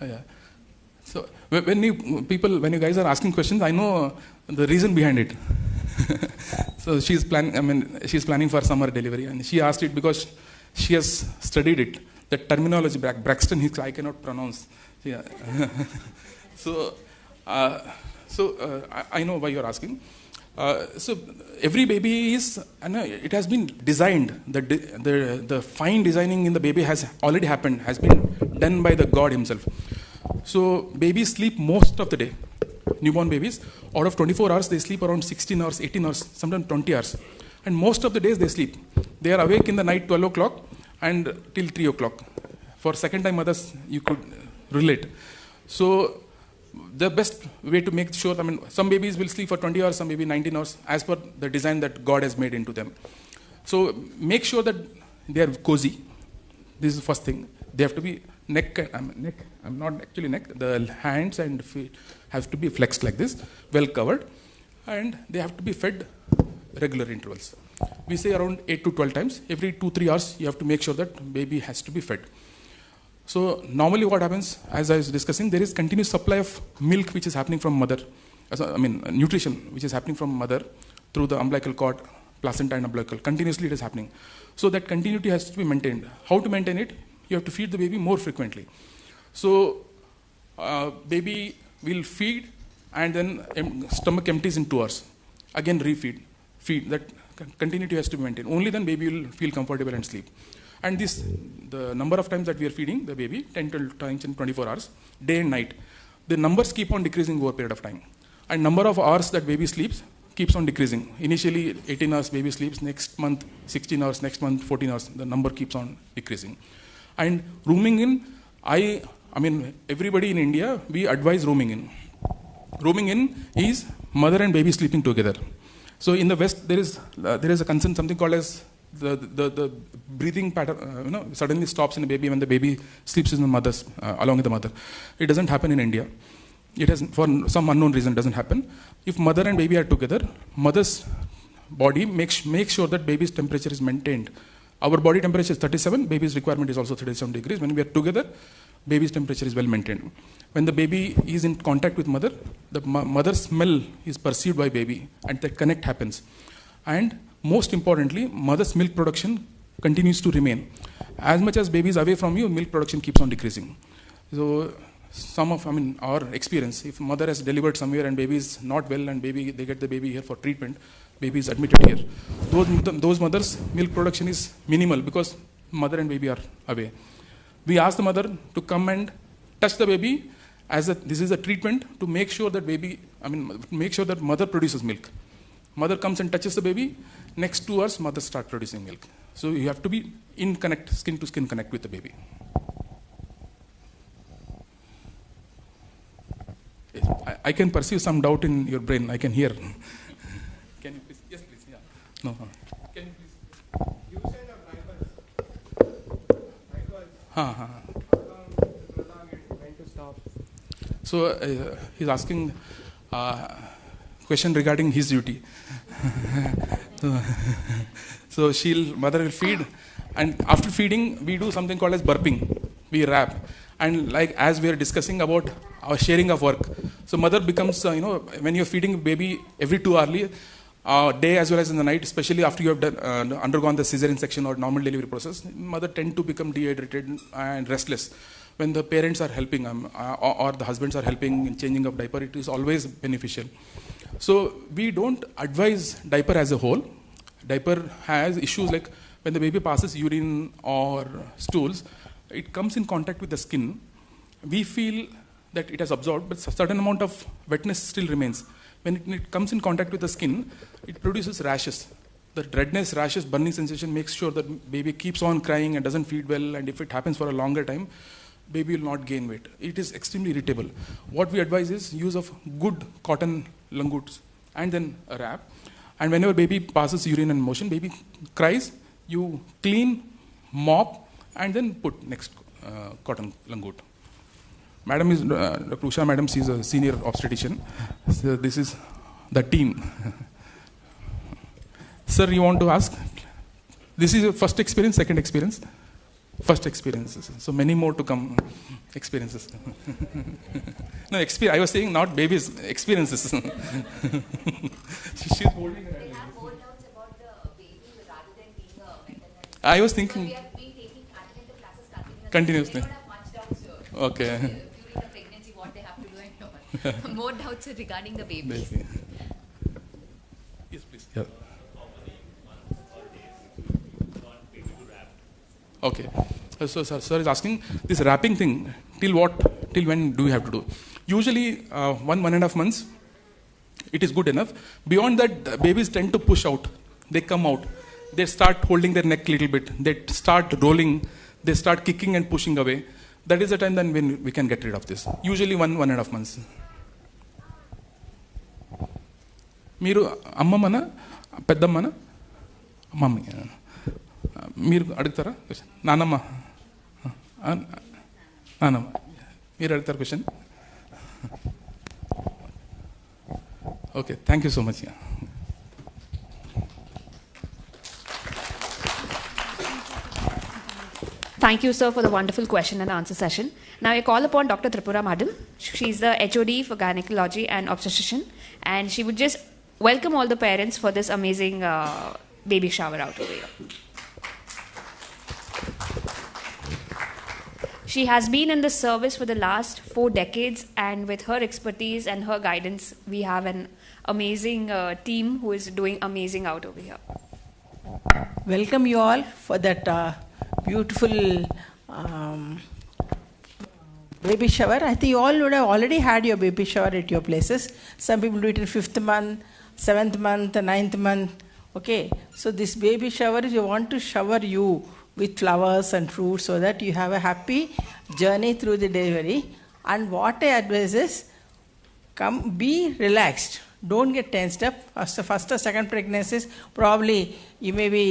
Yeah. So when you guys are asking questions, I know the reason behind it. So she's planning for summer delivery, and she asked it because she has studied it. The terminology, Braxton Hicks, I cannot pronounce. Yeah. I know why you're asking. So every baby it has been designed. The fine designing in the baby has already happened, has been done by the God himself. So babies sleep most of the day. Newborn babies, out of 24 hours, they sleep around 16 hours, 18 hours, sometimes 20 hours. And most of the days they sleep. They are awake in the night 12 o'clock and till 3 o'clock. For second time mothers, you could relate. So the best way to make sure, some babies will sleep for 20 hours, some maybe 19 hours, as per the design that God has made into them. So make sure that they are cozy. This is the first thing. They have to be the hands and feet have to be flexed like this, well covered, and they have to be fed regular intervals. We say around 8 to 12 times. Every 2-3 hours, you have to make sure that baby has to be fed. So normally what happens, as I was discussing, there is continuous supply of milk which is happening from mother, nutrition which is happening from mother through the umbilical cord, placenta and umbilical. Continuously it is happening. So that continuity has to be maintained. How to maintain it? You have to feed the baby more frequently. So baby will feed and then stomach empties in 2 hours. Again refeed, feed. That continuity has to be maintained. Only then baby will feel comfortable and sleep. And the number of times that we are feeding the baby, 10 times in 24 hours, day and night, the numbers keep on decreasing over a period of time. And number of hours that baby sleeps keeps on decreasing. Initially 18 hours baby sleeps, next month 16 hours, next month 14 hours, the number keeps on decreasing. And rooming in, everybody in India, we advise rooming in. Rooming in is mother and baby sleeping together. So in the West, there is a concern, something called as the breathing pattern, suddenly stops in a baby when the baby sleeps in the mother's, along with the mother. It doesn't happen in India. It has, for some unknown reason, doesn't happen. If mother and baby are together, mother's body makes sure that baby's temperature is maintained. Our body temperature is 37, baby's requirement is also 37 degrees. When we are together, baby's temperature is well maintained. When the baby is in contact with mother, the mother's smell is perceived by baby and that connect happens. And most importantly, mother's milk production continues to remain. As much as baby is away from you, milk production keeps on decreasing. So our experience, if mother has delivered somewhere and baby is not well and they get the baby here for treatment, baby is admitted here. Those mothers' milk production is minimal because mother and baby are away. We ask the mother to come and touch the baby this is a treatment to make sure that make sure that mother produces milk. Mother comes and touches the baby, next 2 hours mother starts producing milk. So you have to be in connect, skin to skin connect with the baby. I can perceive some doubt in your brain. I can hear. Can you please? Yes, please. Yeah. No. Can you please? You said of diapers. How long it's meant to stop? So he's asking question regarding his duty. So mother will feed, and after feeding, we do something called as burping. We wrap. And as we are discussing about our sharing of work, so mother becomes, when you're feeding baby every 2 hourly, day as well as in the night, especially after you have undergone the cesarean section or normal delivery process, mother tend to become dehydrated and restless. When the parents are helping or the husbands are helping in changing of diaper, it is always beneficial. So we don't advise diaper as a whole. Diaper has issues like when the baby passes urine or stools, it comes in contact with the skin. We feel that it has absorbed, but a certain amount of wetness still remains. When it comes in contact with the skin, it produces rashes. The redness, rashes, burning sensation makes sure that baby keeps on crying and doesn't feed well, and if it happens for a longer time, baby will not gain weight. It is extremely irritable. What we advise is use of good cotton langoots and then a wrap. And whenever baby passes urine and motion, baby cries, you clean, mop, and then put next cotton langoot. Madam is, Dr. Usha Madam, she is a senior obstetrician. So this is the team. Sir, you want to ask? This is your first experience, second experience? First experiences. So many more to come experiences. No, I was saying not babies, experiences. She's holding her hand. They have more doubts about the baby rather than being a mental health. I was thinking. We have been taking antenatal classes Continuously. They don't have much doubts Okay. during the pregnancy, what they have to do and all. More doubts regarding the baby. Baby. Yes, please. Yeah. Okay. So sir is asking this wrapping thing. Till when do you have to do? Usually 1.5 months. It is good enough. Beyond that, babies tend to push out. They come out. They start holding their neck a little bit. They start rolling. They start kicking and pushing away. That is the time then when we can get rid of this. Usually 1.5 months. మీరు అమ్మమ్మనా పెద్దమ్మనా mummy మీరు అడుగుతారా question నానమ్మ నానమ్మ మీరు అడుగుతారు question okay thank you so much Thank you, sir, for the wonderful question and answer session. Now I call upon Dr. Tripura Madam. She's the HOD for Gynecology and Obstetrician, and she would just welcome all the parents for this amazing baby shower out over here. She has been in this service for the last 4 decades, and with her expertise and her guidance, we have an amazing team who is doing amazing out over here. Welcome you all for that beautiful baby shower. I think you all would have already had your baby shower at your places. Some people do it in 5th month, 7th month, 9th month. Okay, so this baby shower is you want to shower you with flowers and fruits so that you have a happy journey through the delivery. And what I advise is, be relaxed. Don't get tensed up. First or second pregnancies, probably you may be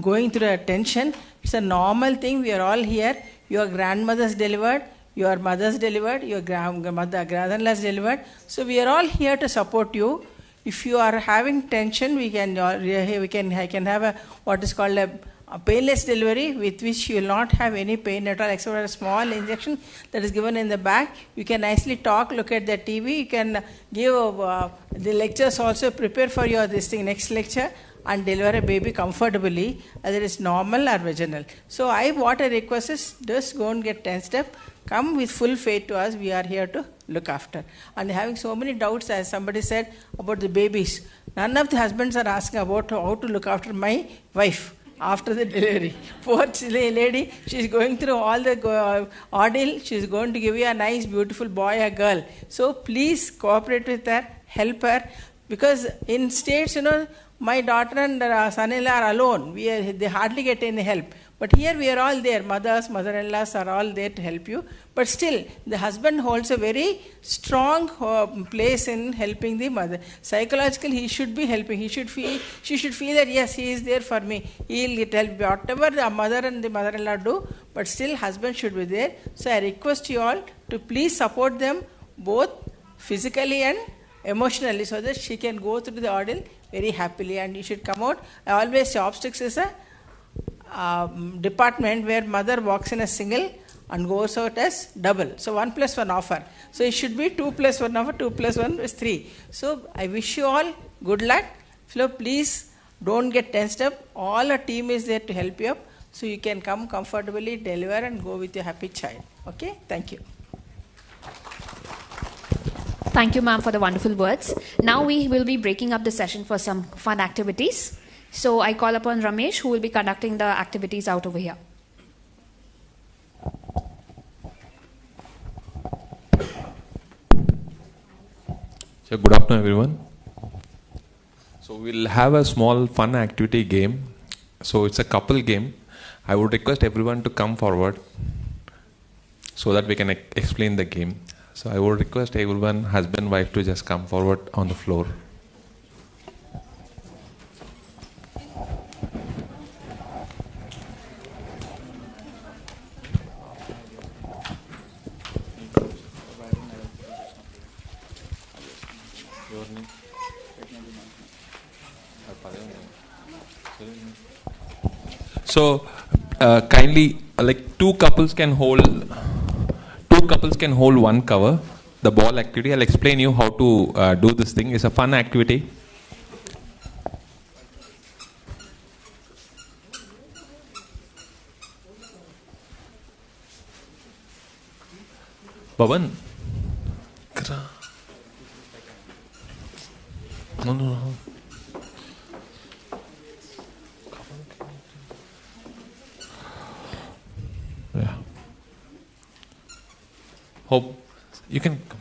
going through a tension. It's a normal thing. We are all here. Your grandmother's delivered, your mother's delivered, your grandmother-in-law's delivered. So we are all here to support you. If you are having tension, I can have what is called a painless delivery, with which you will not have any pain at all except for a small injection that is given in the back. You can nicely talk, look at the TV. You can give the lectures also, prepare for your next lecture, and deliver a baby comfortably, whether it's normal or vaginal. So what I request is, just go and get tensed up. Come with full faith to us. We are here to look after. And having so many doubts, as somebody said, about the babies. None of the husbands are asking about how to look after my wife after the delivery. Poor lady, she's going through all the ordeal. She's going to give you a nice, beautiful boy or girl. So please cooperate with her, help her. Because in states, my daughter and son-in-law are alone. They hardly get any help. But here we are all there. Mothers, mother-in-laws are all there to help you. But still, the husband holds a very strong place in helping the mother. Psychologically, he should be helping. She should feel that, yes, he is there for me. He will help whatever the mother and the mother-in-law do. But still, husband should be there. So I request you all to please support them both physically and emotionally, so that she can go through the ordeal very happily, and you should come out. I always say obstetrics is a department where mother walks in a single and goes out as double. So 1+1 offer. So it should be 2+1 offer, 2+1 is 3. So I wish you all good luck. So please don't get tensed up. All our team is there to help you up. So you can come comfortably, deliver, and go with your happy child. Okay? Thank you. Thank you, ma'am, for the wonderful words. Now we will be breaking up the session for some fun activities. So I call upon Ramesh, who will be conducting the activities out over here. So good afternoon, everyone. So we'll have a small fun activity game. So it's a couple game. I would request everyone to come forward so that we can explain the game. So I would request everyone, husband, wife, to just come forward on the floor. So kindly like two couples can hold one cover. The ball activity. I'll explain you how to do this thing. It's a fun activity. Bhavan. No. Yeah. Hope you can come.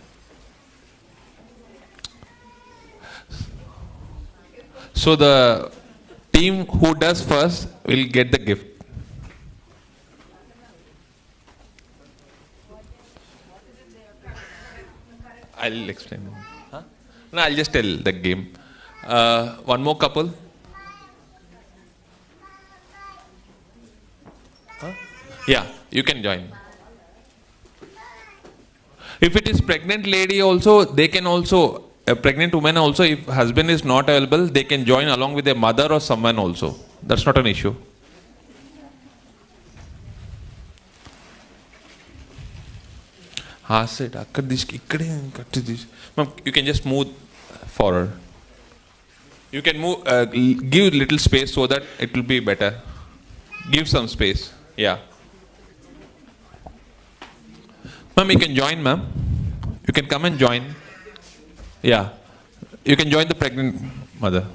So the team who does first will get the gift. I'll explain. Huh? No, I'll just tell the game. One more couple. Huh? Yeah, you can join. If it is pregnant lady also, they can also, a pregnant woman also, if husband is not available, they can join along with their mother or someone also. That's not an issue. You can just move forward. You can move, give little space so that it will be better. Give some space. Yeah. Ma'am, you can join, ma'am. You can come and join. Yeah. You can join the pregnant mother.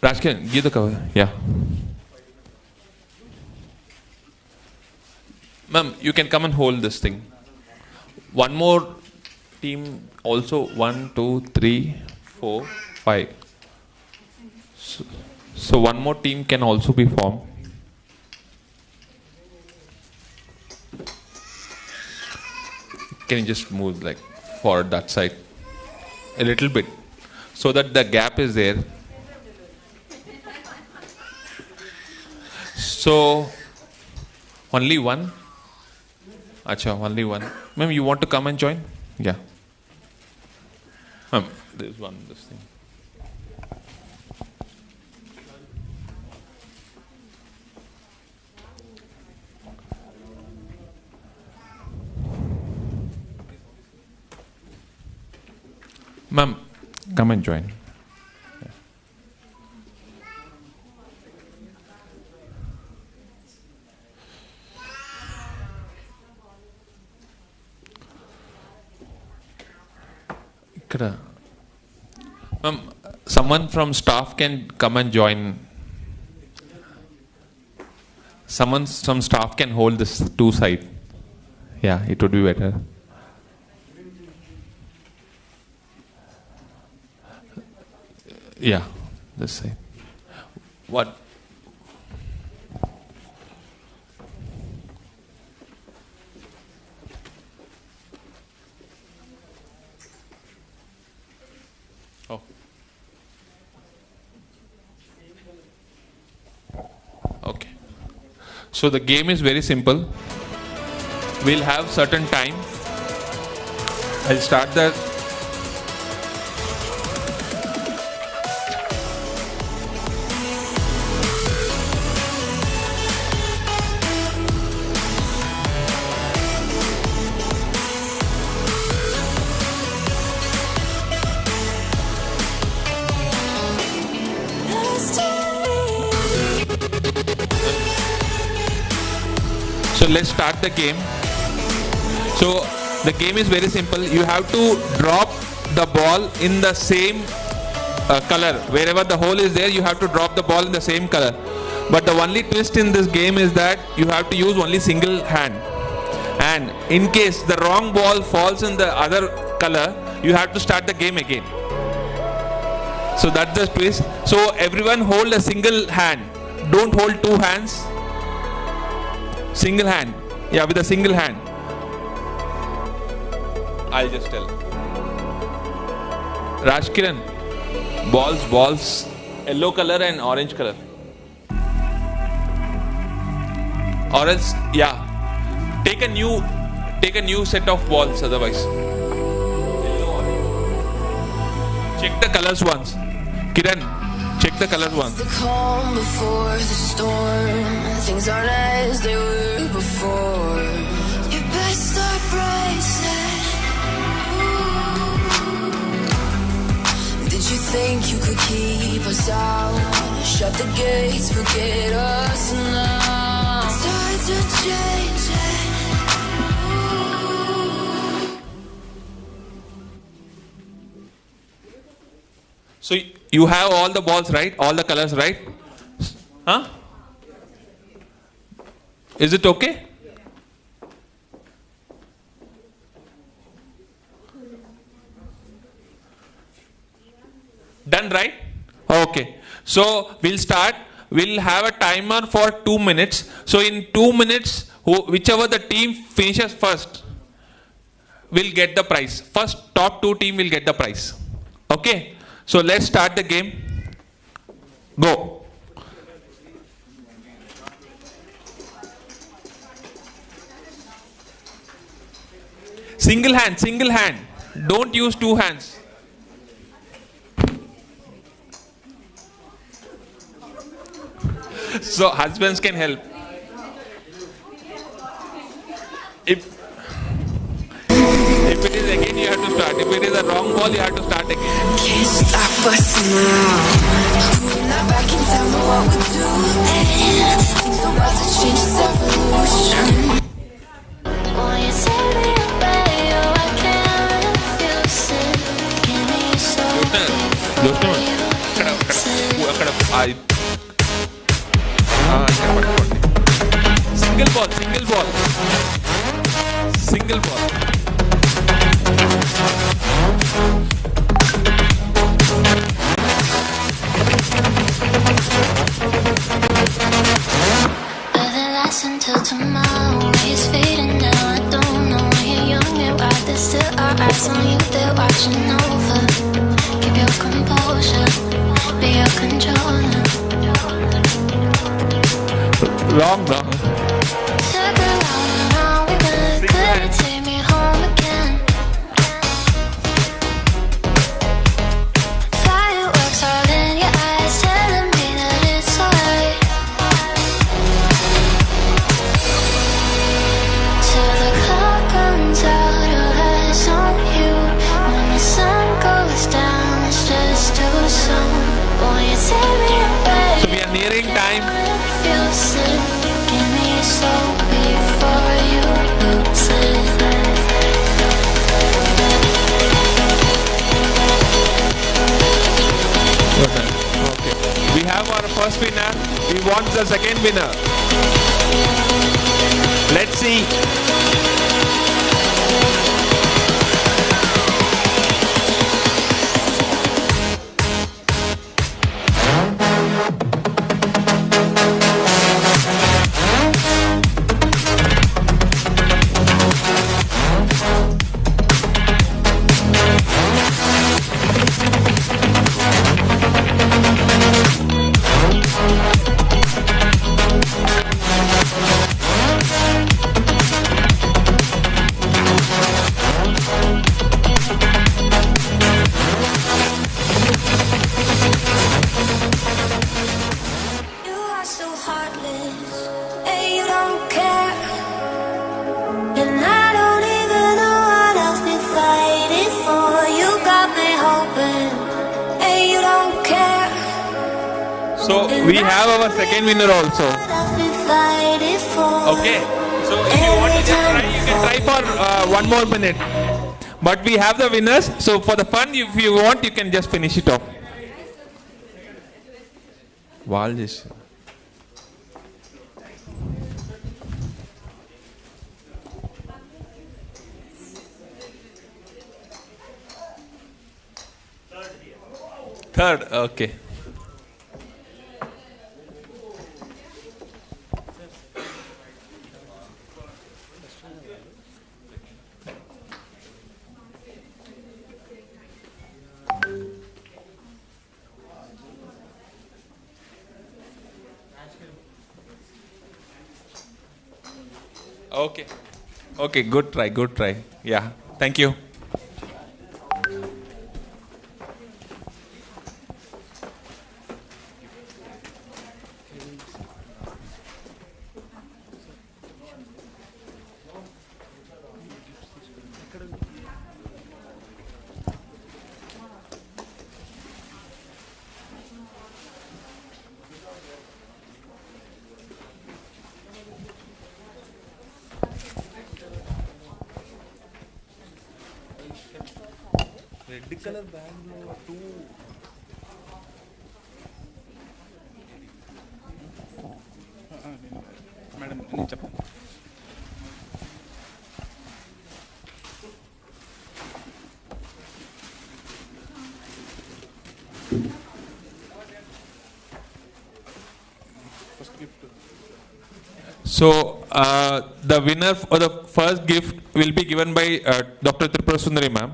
Rajkin, give the cover. Yeah. Ma'am, you can come and hold this thing. One more team also. 1, 2, 3, 4, 5. So one more team can also be formed. Can you just move like forward that side a little bit so that the gap is there. So only one. Acha, only one. Ma'am, you want to come and join? Yeah. Ma'am, there's one, this thing. Ma'am, come and join. Yeah. Ma'am, someone from staff can come and join. Someone from staff can hold this two side. Yeah, it would be better. Yeah, this side. What? Oh. Okay. So the game is very simple. We'll have certain time. I'll start the So let's start the game. So the game is very simple. You have to drop the ball in the same color. Wherever the hole is there, you have to drop the ball in the same color. But the only twist in this game is that you have to use only single hand. And in case the wrong ball falls in the other color, you have to start the game again. So that's the twist. So everyone hold a single hand. Don't hold two hands. Single hand. Yeah, with a single hand. I'll just tell. Rajkiran, balls, yellow color and orange color. Or else, yeah, take a new set of balls. Otherwise, check the colors once. Kiran, Check the color one. The calm before the storm. Things aren't as they were before. You best start bracing. Did you think you could keep us out? Shut the gates, forget us now. Tides are changing. So you have all the balls, right? All the colors, right? Huh? Is it okay? Done, right? Okay. So we'll start. We'll have a timer for 2 minutes. So in 2 minutes, whichever the team finishes first will get the prize. First top 2 team will get the prize. Okay. So let's start the game. Go. Single hand, single hand. Don't use 2 hands. So husbands can help. If it is again, you have to start. If it is a wrong ball, you have to start again. Can't stop us now. We're not back in time, but what we're doing. Things are about to change, it's evolution. Why you take me away? Oh, I can't refuse it. Give me Single ball, single ball. Single ball. Until tomorrow is fading now. I don't know when you're young and right. There's still our eyes on you, they're watching over. Keep your composure, be your controller. Long, long. Took a long round, we went. Couldn't take me home again. Fireworks all in your eyes, telling me that it's alright. Till the clock runs out, all eyes on you. When the sun goes down, it's just too soon. Won't you take me away? So we are nearing time. Feel sick, give me so before you lose it. Okay. We have our first winner. We want the second winner. Let's see. You are so heartless, and you don't care. And I don't even know what else we're fighting for. You got me hoping, and you don't care. So we have our second winner also. What else we're fighting for. Okay. So if you want to just try, you can try for 1 more minute. But we have the winners. So for the fun, if you want, you can just finish it off. Waldish. Third, okay. Okay. Okay, good try, good try. Yeah, thank you. Red color bag two. Madam, నేను చెప్పండి. So the winner or the first gift will be given by Dr. Tripura Sundari ma'am.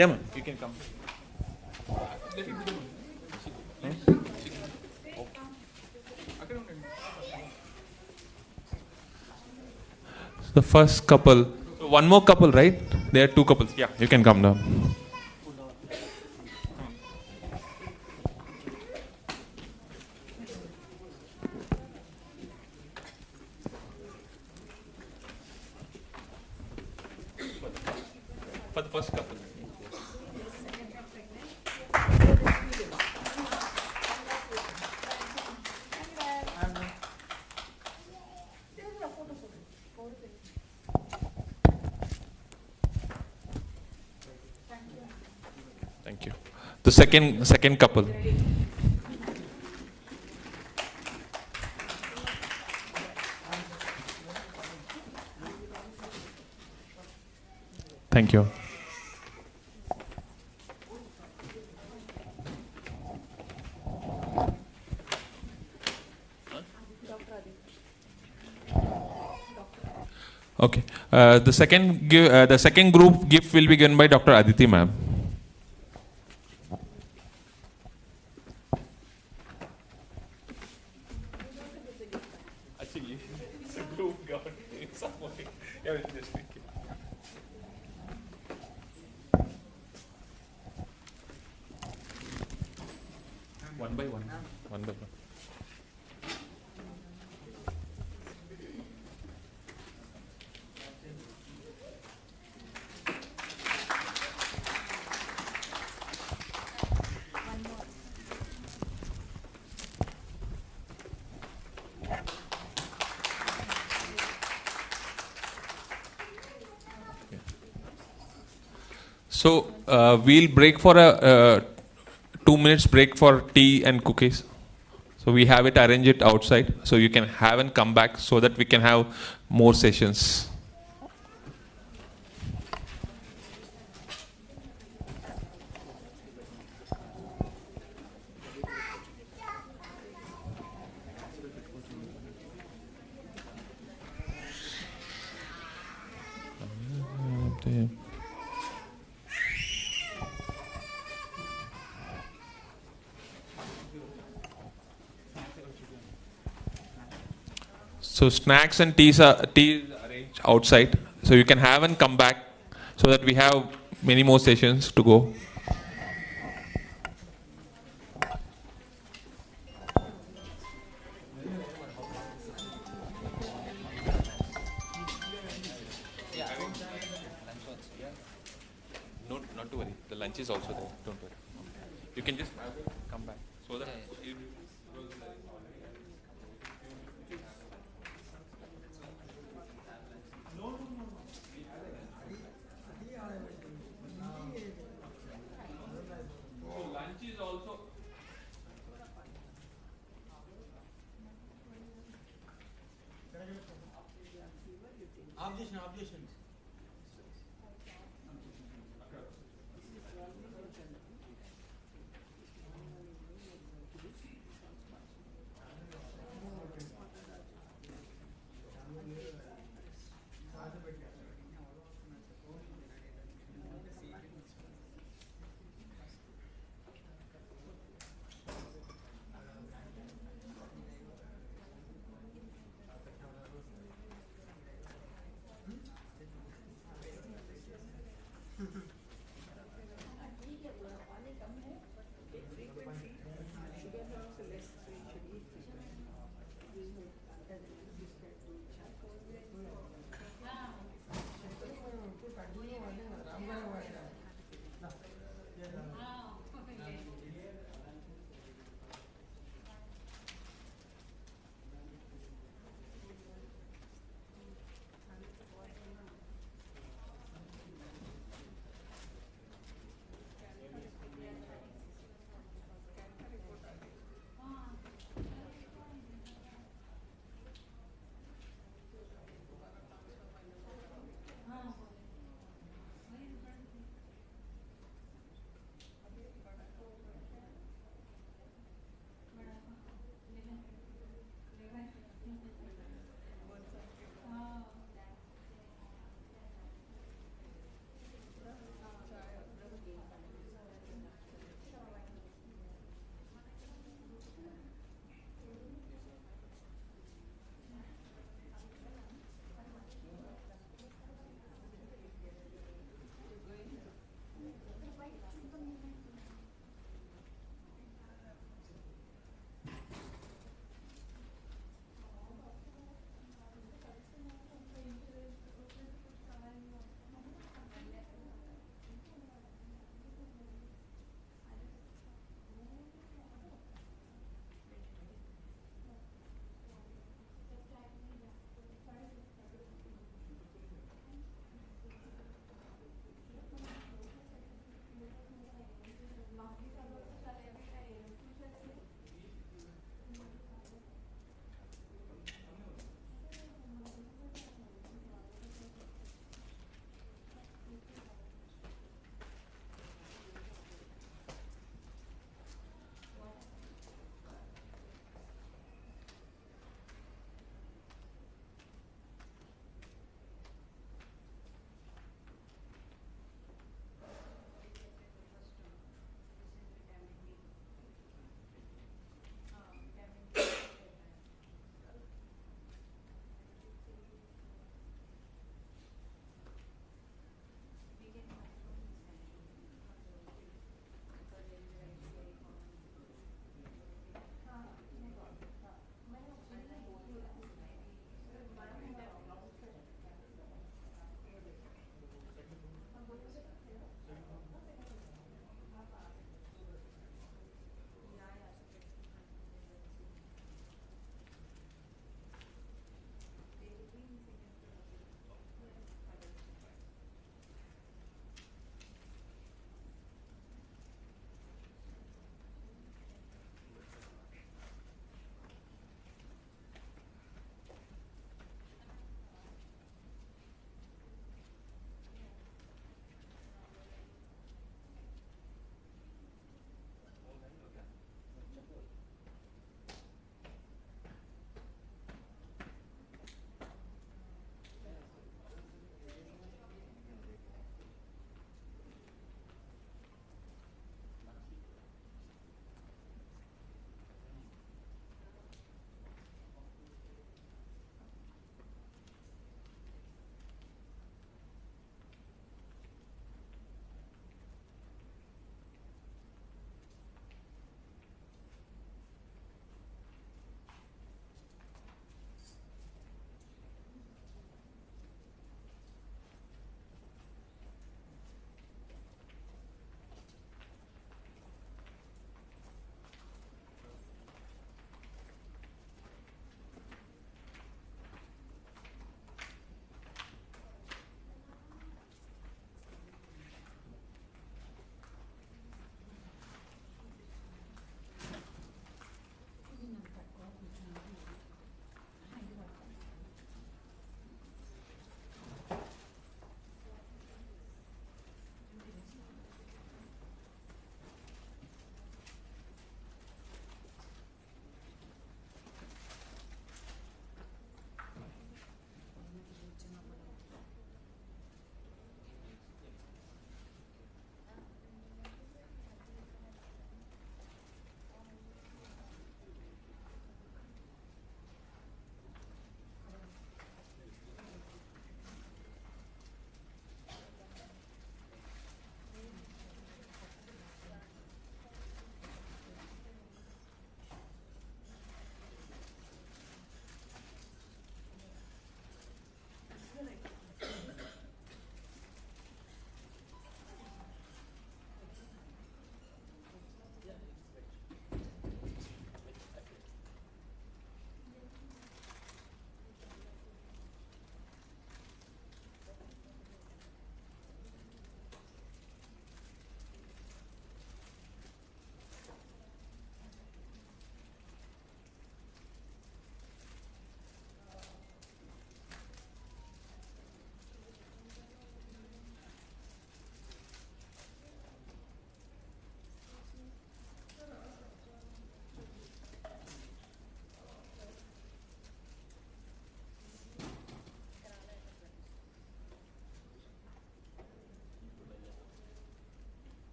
Yeah, ma'am. You can come. The first couple. So one more couple, right? There are two couples. Yeah, you can come down. For the first couple. Thank you. The second couple. Thank you. Okay. The second group gift will be given by Dr. Aditi ma'am. One by one. One by one. So we'll break for a 2 minutes break for tea and cookies. So we have it arrange it outside, so you can have and come back so that we can have more sessions. So snacks and tea is arranged outside, so you can have and come back, so that we have many more sessions to go. No, not to worry. The lunch is also there. Don't worry. You can just come back so that. Objection.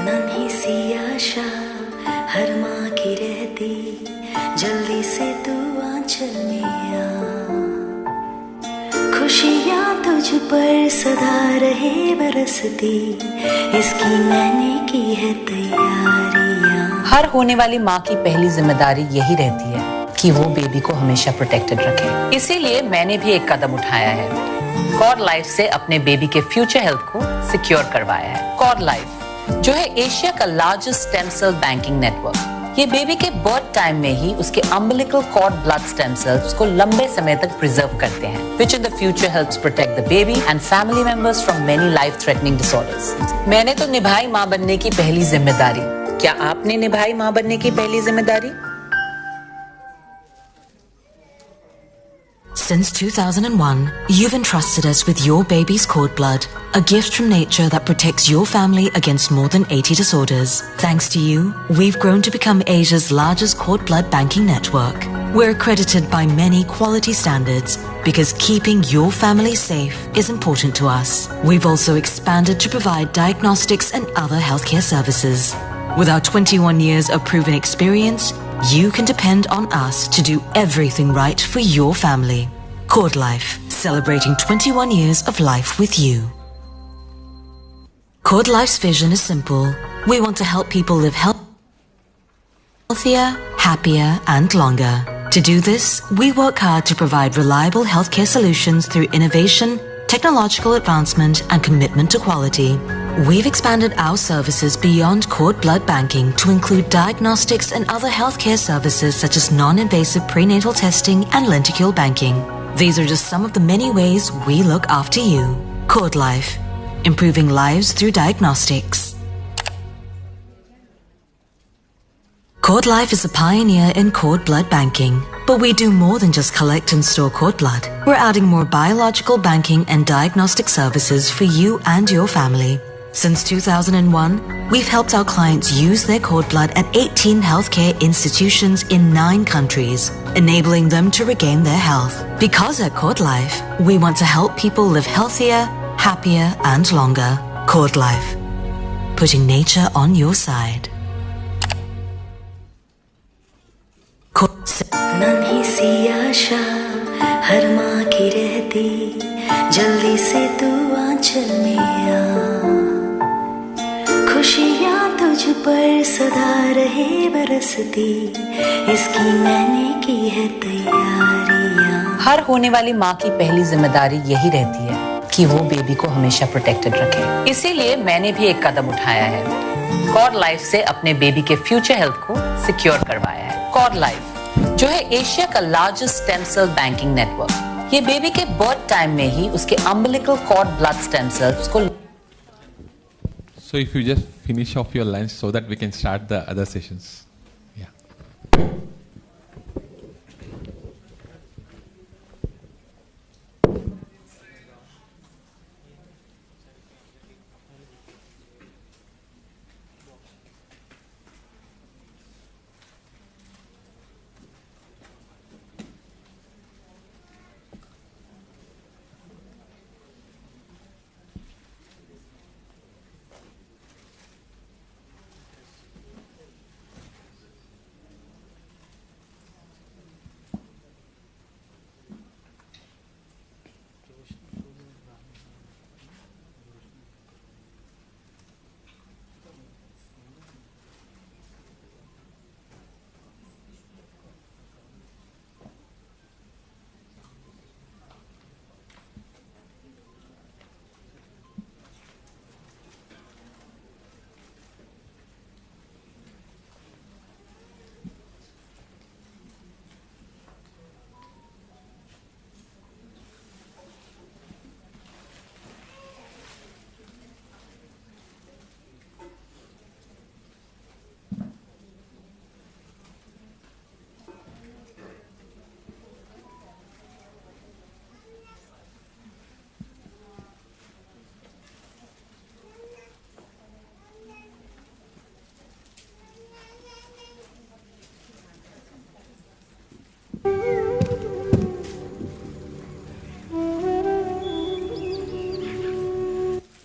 नन्ही सी आशा हर माँ की रहती, जल्दी से तू आंचल में आ, खुशियाँ तुझ पर सदा रहे बरसती, इसकी मैंने की है तैयारियाँ। हर होने वाली माँ की पहली जिम्मेदारी यही रहती है कि वो बेबी को हमेशा प्रोटेक्टेड रखे। इसीलिए मैंने भी एक कदम उठाया है, कॉड लाइफ से अपने बेबी के फ्यूचर हेल्थ को सिक्योर करवाया है। कॉड लाइफ जो है एशिया का largest stem cell banking network, ये बेबी के बर्थ टाइम में ही उसके umbilical cord blood stem cells को लंबे समय तक प्रिजर्व करते हैं, which in the future helps protect the baby and family members from many life-threatening disorders. मैंने तो निभाई माँ बनने की पहली जिम्मेदारी, क्या आपने निभाई माँ बनने की पहली जिम्मेदारी? Since 2001, you've entrusted us with your baby's cord blood, a gift from nature that protects your family against more than 80 disorders. Thanks to you, we've grown to become Asia's largest cord blood banking network. We're accredited by many quality standards because keeping your family safe is important to us. We've also expanded to provide diagnostics and other healthcare services. With our 21 years of proven experience, you can depend on us to do everything right for your family. Cord Life, celebrating 21 years of life with you. Cord Life's vision is simple. We want to help people live healthier, happier and longer. To do this, we work hard to provide reliable healthcare solutions through innovation, technological advancement and commitment to quality. We've expanded our services beyond cord blood banking to include diagnostics and other healthcare services such as non-invasive prenatal testing and lenticule banking. These are just some of the many ways we look after you. Cord Life, improving lives through diagnostics. Cord Life is a pioneer in cord blood banking, but we do more than just collect and store cord blood. We're adding more biological banking and diagnostic services for you and your family. Since 2001, we've helped our clients use their cord blood at 18 healthcare institutions in 9 countries, enabling them to regain their health. Because at Cord Life, we want to help people live healthier, happier and longer. Cord Life, putting nature on your side. नन्ही सी आशा हर माँ की रहती, जल्दी से तू आंचल में आ, खुशियाँ तुझ पर सदा रहे बरसती, इसकी मैंने की है तैयारियाँ। हर होने वाली माँ की पहली जिम्मेदारी यही रहती है कि वो बेबी को हमेशा प्रोटेक्टेड रखे। इसीलिए मैंने भी एक कदम उठाया है, कॉड लाइफ से अपने बेबी के फ्यूचर हेल्थ को सिक्योर करवाया है। कॉड लाइफ जो है एशिया का largest stem cell banking network, ये बेबी के बर्थ टाइम में ही उसके umbilical cord blood stem cells को। So if you just finish off your lunch so that we can start the other sessions. Yeah.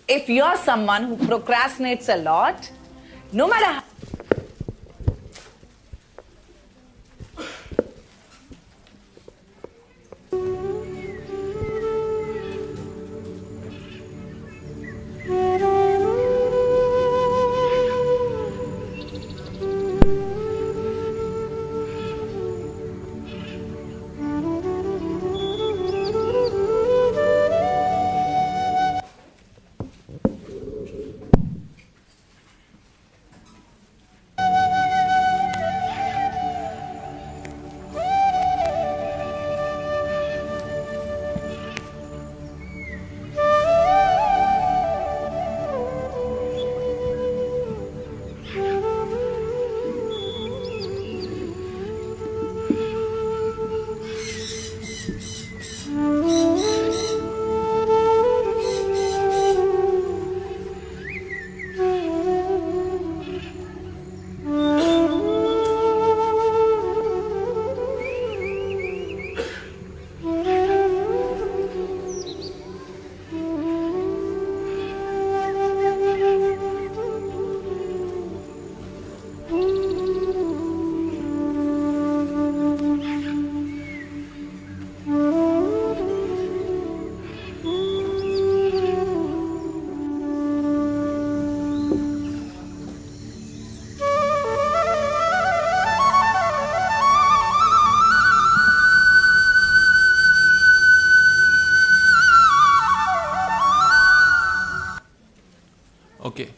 if you're someone who procrastinates a lot, no matter how Okay.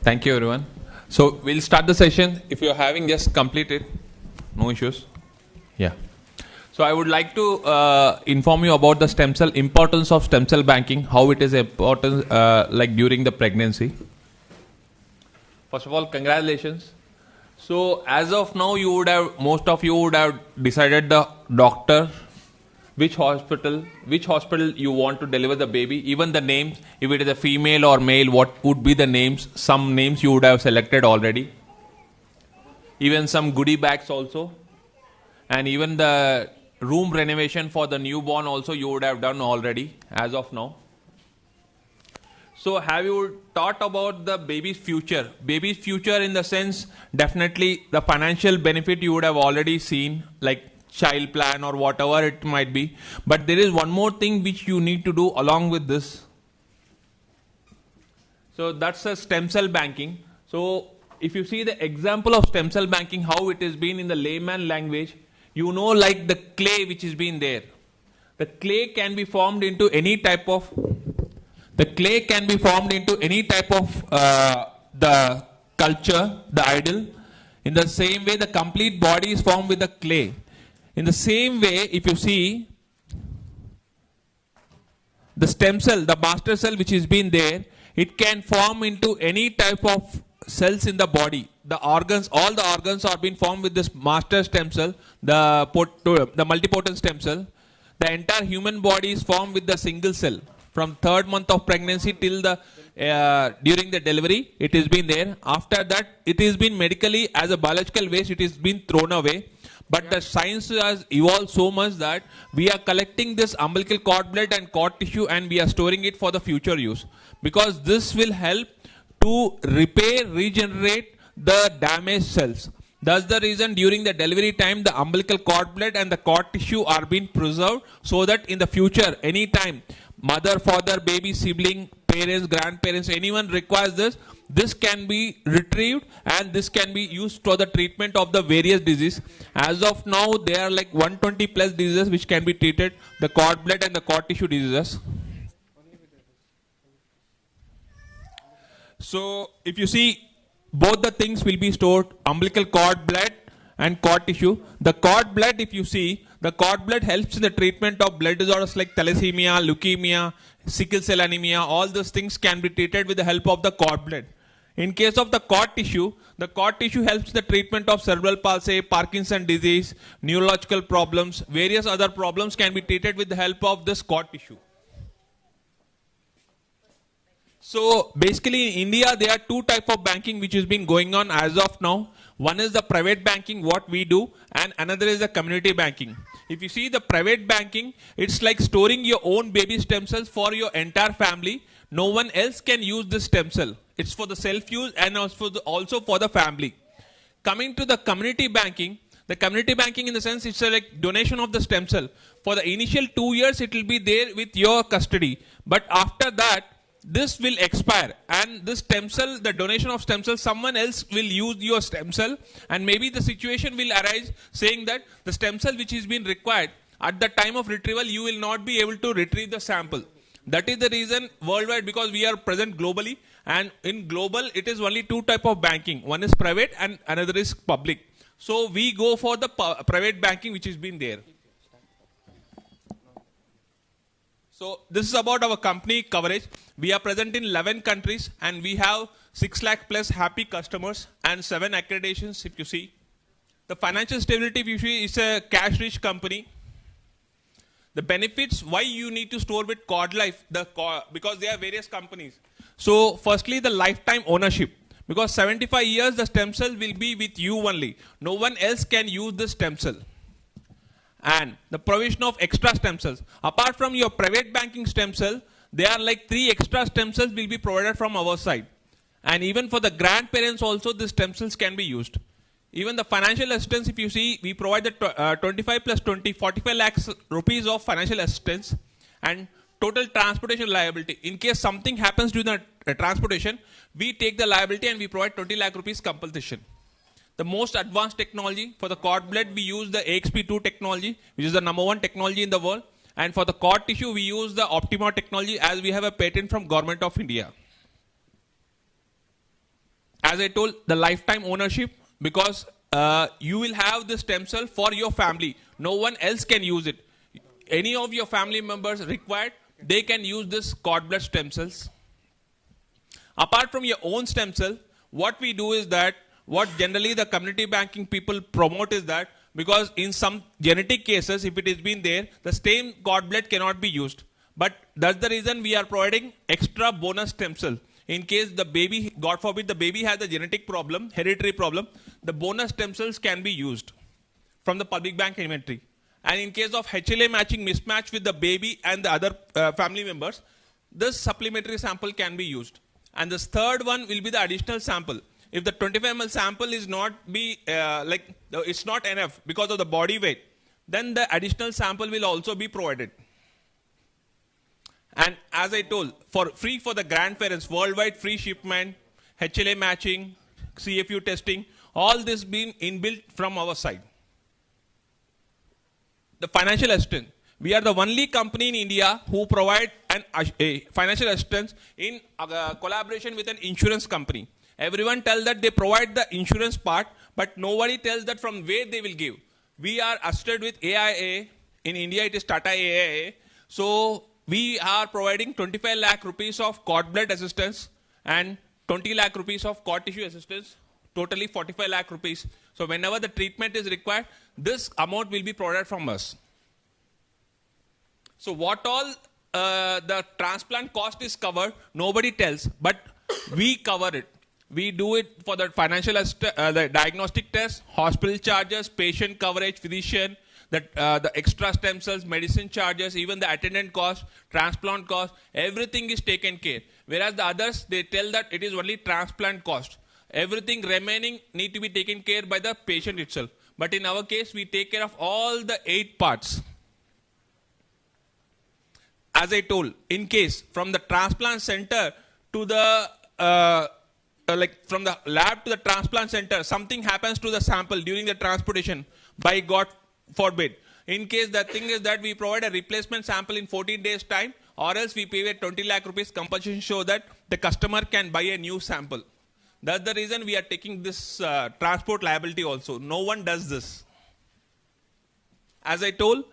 Thank you, everyone. So we'll start the session. If you're having, just complete it. No issues. Yeah. So I would like to inform you about the stem cell importance of stem cell banking, how it is important like during the pregnancy. First of all, congratulations. So as of now, most of you would have decided the doctor, which hospital you want to deliver the baby, even the names, if it is a female or male, what would be the names. Some names you would have selected already. Even some goodie bags also. And even the room renovation for the newborn also you would have done already as of now. So have you thought about the baby's future? Baby's future in the sense, definitely the financial benefit you would have already seen, like child plan or whatever it might be. But there is one more thing which you need to do along with this. So that's a stem cell banking. So if you see the example of stem cell banking, how it has been in the layman language, you know, like the clay which has been there. The clay can be formed into any type of the culture, the idol. In the same way, the complete body is formed with the clay. In the same way, if you see the stem cell, the master cell which has been there, it can form into any type of cells in the body. The organs, all the organs are being formed with this master stem cell, the multipotent stem cell. The entire human body is formed with the single cell. From 3rd month of pregnancy till the during the delivery, it has been there. After that, it has been medically as a biological waste, it has been thrown away. But the science has evolved so much that we are collecting this umbilical cord blood and cord tissue and we are storing it for the future use. Because this will help to repair, regenerate the damaged cells. That's the reason during the delivery time, the umbilical cord blood and the cord tissue are being preserved so that in the future, anytime, mother, father, baby, sibling, parents, grandparents, anyone requires this, this can be retrieved and this can be used for the treatment of the various diseases. As of now, there are like 120 plus diseases which can be treated, the cord blood and the cord tissue diseases. So, if you see, both the things will be stored, umbilical cord blood and cord tissue. The cord blood, if you see, the cord blood helps in the treatment of blood disorders like thalassemia, leukemia, sickle cell anemia. All those things can be treated with the help of the cord blood. In case of the cord tissue helps in the treatment of cerebral palsy, Parkinson's disease, neurological problems, various other problems can be treated with the help of this cord tissue. So basically in India, there are two types of banking which has been going on as of now. One is the private banking, what we do, and another is the community banking. If you see the private banking, it's like storing your own baby stem cells for your entire family. No one else can use this stem cell. It's for the self-use and also for the family. Coming to the community banking in the sense it's a like donation of the stem cell. For the initial 2 years, it will be there with your custody. But after that, this will expire, and this stem cell, the donation of stem cell, someone else will use your stem cell, and maybe the situation will arise saying that the stem cell which is being required at the time of retrieval, you will not be able to retrieve the sample. That is the reason worldwide, because we are present globally, and in global it is only two type of banking. One is private and another is public. So we go for the private banking which has been there. So this is about our company coverage. We are present in 11 countries and we have 6 lakh plus happy customers and 7 accreditations if you see. The financial stability if you see is a cash rich company. The benefits why you need to store with Cord Life, because there are various companies. So firstly the lifetime ownership, because 75 years the stem cell will be with you only. No one else can use the stem cell. And the provision of extra stem cells. Apart from your private banking stem cell, there are like 3 extra stem cells will be provided from our side. And even for the grandparents also, the stem cells can be used. Even the financial assistance, if you see, we provide the 25 plus 20, 45 lakhs rupees of financial assistance and total transportation liability. In case something happens during the transportation, we take the liability and we provide 20 lakh rupees compensation. The most advanced technology for the cord blood, we use the AXP2 technology, which is the #1 technology in the world. And for the cord tissue, we use the Optima technology, as we have a patent from Government of India. As I told, the lifetime ownership, because you will have the stem cell for your family. No one else can use it. Any of your family members required, they can use this cord blood stem cells. Apart from your own stem cell, what we do is that, what generally the community banking people promote is that, because in some genetic cases, if it has been there, the same cord blood cannot be used. But that's the reason we are providing extra bonus stem cell. In case the baby, God forbid, the baby has a genetic problem, hereditary problem, the bonus stem cells can be used from the public bank inventory. And in case of HLA matching mismatch with the baby and the other family members, this supplementary sample can be used. And this third one will be the additional sample. If the 25 ml sample is not it's not enough because of the body weight, then the additional sample will also be provided. And as I told, free for the grandparents, worldwide free shipment, HLA matching, CFU testing, all this being inbuilt from our side. The financial assistance. We are the only company in India who provide a financial assistance in collaboration with an insurance company. Everyone tells that they provide the insurance part, but nobody tells that from where they will give. We are assisted with AIA. In India, it is Tata AIA. So we are providing 25 lakh rupees of cord blood assistance and 20 lakh rupees of cord tissue assistance, totally 45 lakh rupees. So whenever the treatment is required, this amount will be provided from us. So what all the transplant cost is covered, nobody tells, but we cover it. We do it for the financial, the diagnostic test, hospital charges, patient coverage, physician, the extra stem cells, medicine charges, even the attendant cost, transplant cost, everything is taken care. Whereas the others, they tell that it is only transplant cost. Everything remaining need to be taken care by the patient itself. But in our case, we take care of all the 8 parts. As I told, in case from the transplant center to the from the lab to the transplant center, something happens to the sample during the transportation, by God forbid. In case the thing is that we provide a replacement sample in 14 days time, or else we pay 20 lakh rupees compulsion so that the customer can buy a new sample. That's the reason we are taking this transport liability also. No one does this. As I told,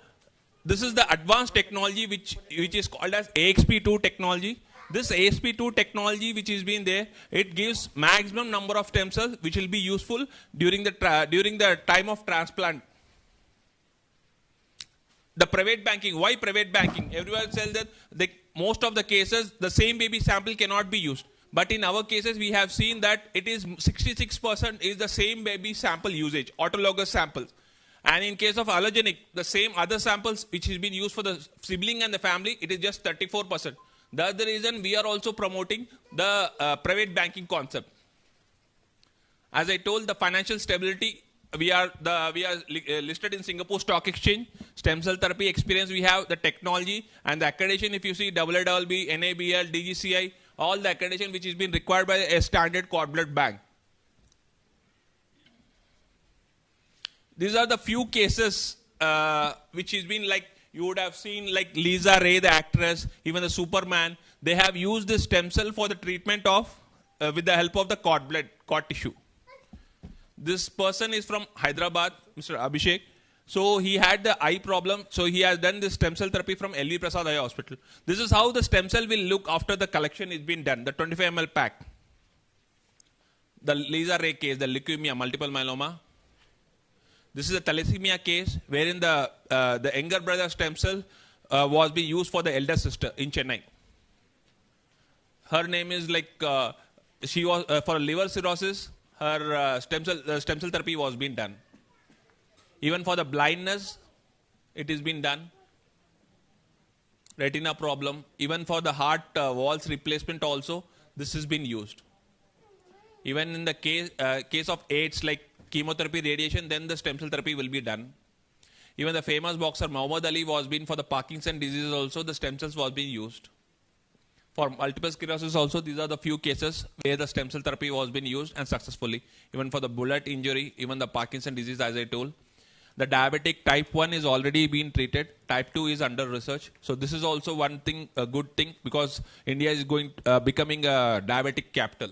this is the advanced technology which is called as AXP2 technology. This AXP2 technology which is being there, it gives maximum number of stem cells which will be useful during the time of transplant. The private banking, why private banking? Everyone says that most of the cases, the same baby sample cannot be used. But in our cases, we have seen that it is 66% is the same baby sample usage, autologous samples. And in case of allogenic, the same other samples which has been used for the sibling and the family, it is just 34%. That's the reason we are also promoting the private banking concept. As I told, the financial stability, we are listed in Singapore Stock Exchange. Stem cell therapy experience we have, the technology and the accreditation. If you see AAB, NABL, DGCI, all the accreditation which is being required by a standard cord blood bank. These are the few cases which has been like, you would have seen like Lisa Ray, the actress, even the Superman. They have used this stem cell for the treatment of, with the help of the cord tissue. This person is from Hyderabad, Mr. Abhishek. So he had the eye problem. So he has done this stem cell therapy from L.V. Prasad Eye Hospital. This is how the stem cell will look after the collection is being done, the 25 ml pack. The Lisa Ray case, the leukemia, multiple myeloma. This is a thalassemia case wherein the younger brother stem cell was being used for the elder sister in Chennai. Her name is like, she was for liver cirrhosis, her stem cell therapy was being done. Even for the blindness, it is being done. Retina problem, even for the heart walls replacement also, this has been used. Even in the case of AIDS, like chemotherapy, radiation, then the stem cell therapy will be done. Even the famous boxer Muhammad Ali was being for the Parkinson disease also, the stem cells was being used. For multiple sclerosis also, these are the few cases where the stem cell therapy was being used and successfully. Even for the bullet injury, even the Parkinson disease, as I told. The diabetic type 1 is already being treated. Type 2 is under research. So this is also one thing, a good thing, because India is becoming a diabetic capital.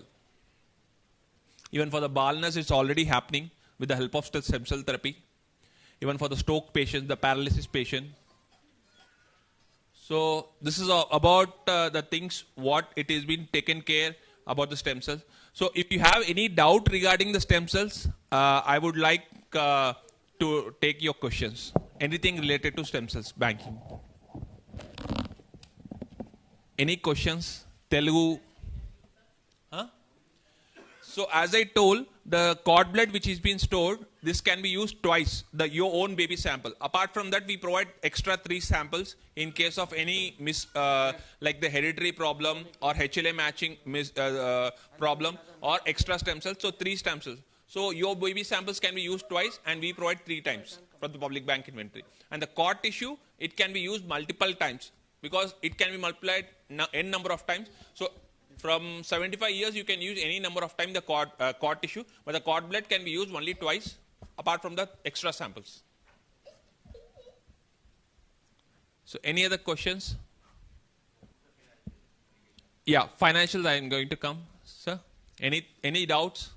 Even for the baldness, it's already happening with the help of stem cell therapy. Even for the stroke patient, the paralysis patient. So this is about the things, what it is being taken care about the stem cells. So if you have any doubt regarding the stem cells, I would like to take your questions. Anything related to stem cells banking. Any questions? Telugu? Huh? So as I told, the cord blood which is being stored, this can be used twice, your own baby sample. Apart from that, we provide extra 3 samples in case of any like the hereditary problem or HLA matching problem or extra stem cells. So 3 stem cells. So your baby samples can be used twice and we provide 3 times from the public bank inventory. And the cord tissue, it can be used multiple times because it can be multiplied n number of times. So from 75 years, you can use any number of times the cord tissue, but the cord blood can be used only twice, apart from the extra samples. So, any other questions? Yeah, financials, I am going to come, sir. Any doubts?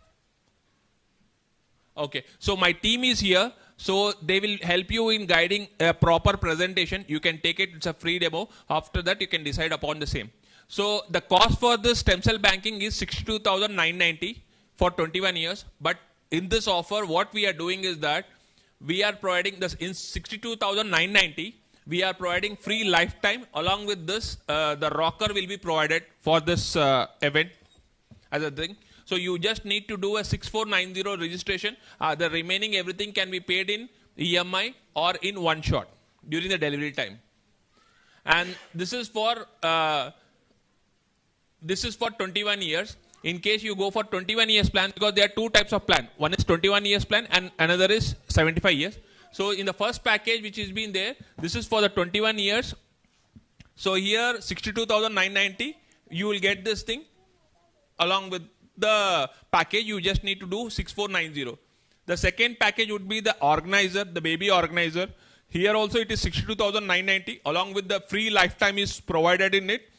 Okay, so my team is here. So they will help you in guiding a proper presentation. You can take it, it's a free demo. After that, you can decide upon the same. So the cost for the stem cell banking is 62,990 for 21 years. But in this offer, what we are doing is that we are providing this in 62,990. We are providing free lifetime. Along with this, the rocker will be provided for this event as a thing. So you just need to do a 6490 registration. The remaining everything can be paid in EMI or in one shot during the delivery time. And this is for 21 years. In case you go for 21 years plan, because there are 2 types of plan. One is 21 years plan and another is 75 years. So in the first package which is been there, this is for the 21 years. So here 62,990, you will get this thing along with the package. You just need to do 6490. The second package would be the organizer, the baby organizer. Here also it is 62,990 along with the free lifetime is provided in it.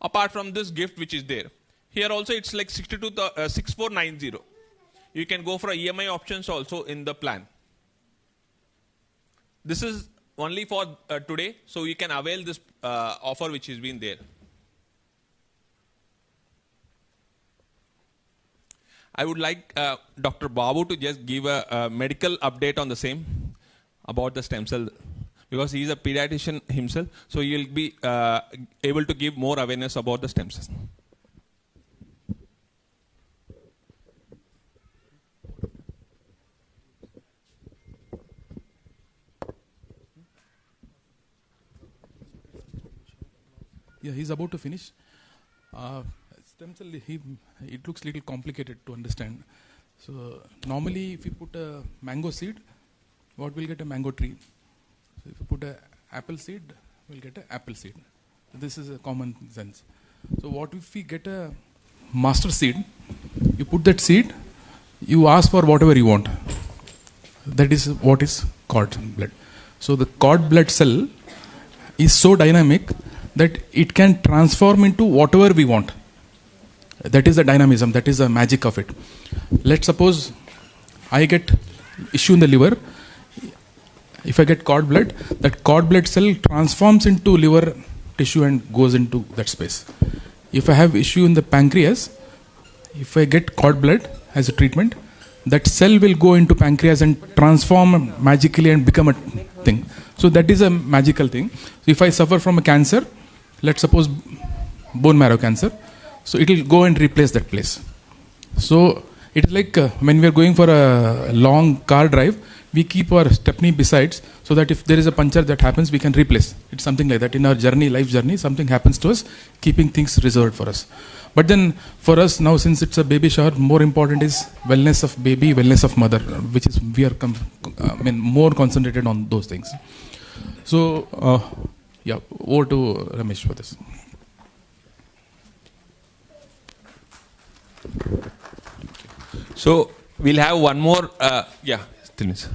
Apart from this gift which is there. Here also it's like 6490. You can go for EMI options also in the plan. This is only for today, so you can avail this offer which has been there. I would like Dr. Babu to just give a medical update on the same about the stem cell, because he is a pediatrician himself, so he will be able to give more awareness about the stem cells. Yeah, he's about to finish. Stem cell, it looks a little complicated to understand. So normally if you put a mango seed, what will get a mango tree? So if you put a apple seed, we'll get an apple seed. This is a common sense. So what if we get a master seed? You put that seed, you ask for whatever you want. That is what is cord blood. So the cord blood cell is so dynamic that it can transform into whatever we want. That is the dynamism, that is the magic of it. Let's suppose I get issue in the liver. If I get cord blood, that cord blood cell transforms into liver tissue and goes into that space. If I have issue in the pancreas, if I get cord blood as a treatment, that cell will go into pancreas and transform magically and become a thing. So that is a magical thing. So if I suffer from a cancer, let's suppose bone marrow cancer, so it will go and replace that place. So it is like when we are going for a long car drive, we keep our stepney besides, so that if there is a puncture that happens, we can replace. It's something like that. In our journey, life journey, something happens to us, keeping things reserved for us. But then for us now, since it's a baby shower, more important is wellness of baby, wellness of mother, which is we are more concentrated on those things. So yeah, over to Ramesh for this. So we'll have one more. Yeah, still miss.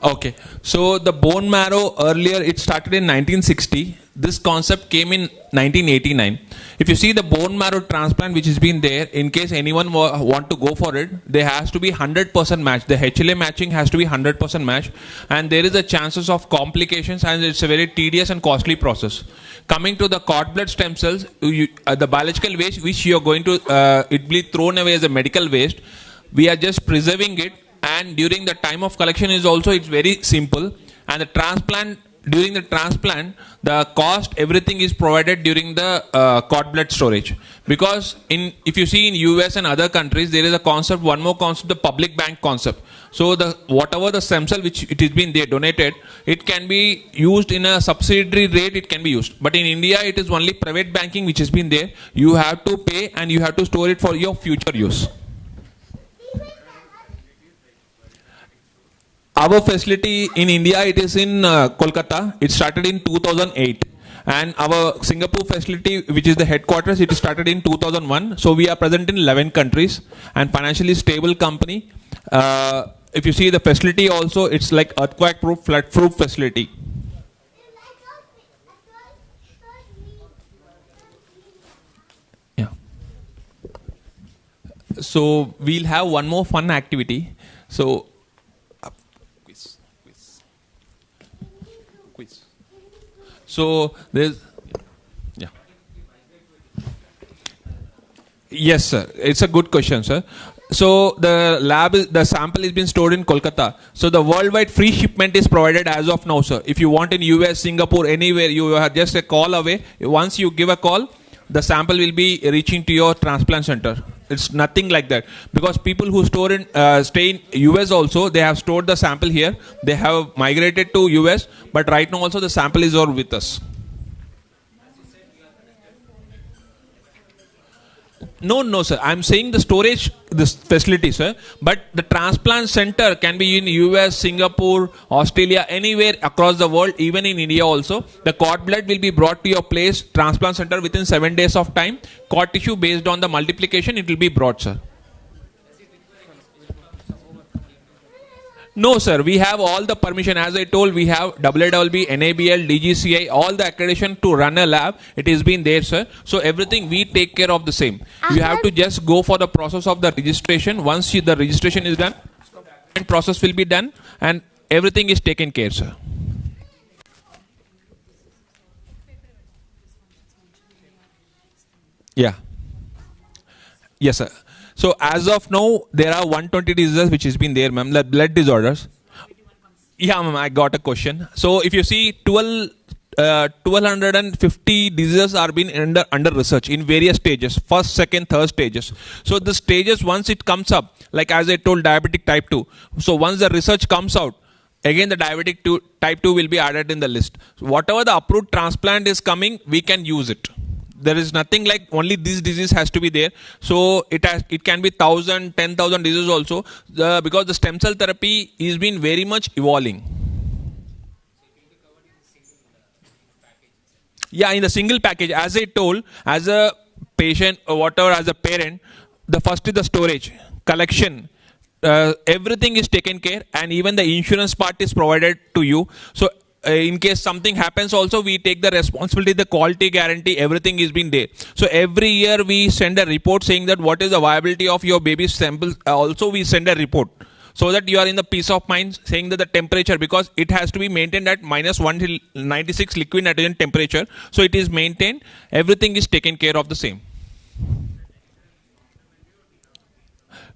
Okay, so the bone marrow earlier it started in 1960. This concept came in 1989. If you see the bone marrow transplant which has been there, in case anyone want to go for it, there has to be 100% match. The HLA matching has to be 100% match, and there is a chances of complications, and it's a very tedious and costly process. Coming to the cord blood stem cells, the biological waste which you are going to it be thrown away as a medical waste, we are just preserving it. And during the time of collection is also it's very simple, and the transplant, during the transplant the cost everything is provided during the cord blood storage, because if you see in US and other countries there is a concept, one more concept, the public bank concept. So the whatever the stem cell which it has been there donated, it can be used in a subsidiary rate, it can be used. But in India it is only private banking which has been there. You have to pay and you have to store it for your future use. Our facility in India, it is in Kolkata. It started in 2008. And our Singapore facility, which is the headquarters, it started in 2001. So we are present in 11 countries and financially stable company. If you see the facility also, it's like earthquake proof, flood proof facility. Yeah. So we'll have one more fun activity. So so there's, yeah. Yes, sir. It's a good question, sir. So the sample is being stored in Kolkata. So the worldwide free shipment is provided as of now, sir. If you want in US, Singapore, anywhere, you have just a call away. Once you give a call, the sample will be reaching to your transplant center. It's nothing like that, because people who stay in US also, they have stored the sample here. They have migrated to US, but right now also the sample is all with us. No, sir. I'm saying the storage, this facility, sir. But the transplant center can be in US, Singapore, Australia, anywhere across the world, even in India also. The cord blood will be brought to your place, transplant center, within 7 days of time. Cord tissue based on the multiplication, it will be brought, sir. No, sir. We have all the permission. As I told, we have WWB, NABL, DGCI, all the accreditation to run a lab. It has been there, sir. So everything we take care of the same. You have to just go for the process of the registration. Once the registration is done, the process will be done and everything is taken care, sir. Yeah. Yes, sir. So as of now, there are 120 diseases which has been there, ma'am. Blood disorders. Yeah, ma'am. I got a question. So if you see 1250 diseases are being under research in various stages, first, second, third stages. So the stages, once it comes up, like as I told, diabetic type 2. So once the research comes out, again the diabetic type 2 will be added in the list. So whatever the approved transplant is coming, we can use it. There is nothing like only this disease has to be there. So it can be 1,000, 10,000 diseases also, because the stem cell therapy is been very much evolving. Yeah, in the single package, as I told, as a patient or whatever, as a parent, the first is the storage, collection, everything is taken care, and even the insurance part is provided to you. So in case something happens also, we take the responsibility, the quality guarantee, everything is been there. So every year we send a report saying that what is the viability of your baby's samples. Also we send a report, so that you are in the peace of mind, saying that the temperature, because it has to be maintained at -196 liquid nitrogen temperature. So it is maintained, everything is taken care of the same.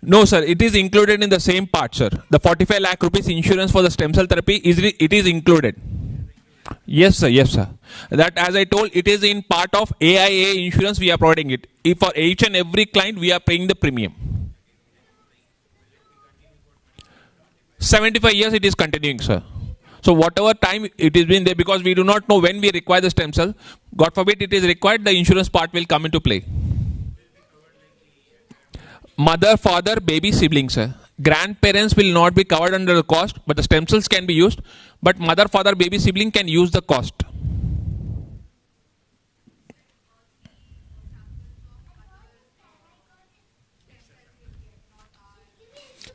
No, sir, it is included in the same part, sir. The 45 lakh rupees insurance for the stem cell therapy it is included. Yes, sir. Yes, sir. That, as I told, it is in part of AIA insurance. We are providing it. If for each and every client, we are paying the premium. 75 years it is continuing, sir. So whatever time it is been there, because we do not know when we require the stem cell. God forbid it is required, the insurance part will come into play. Mother, father, baby, siblings, sir. Grandparents will not be covered under the cost, but the stem cells can be used. But mother, father, baby, sibling can use the cost.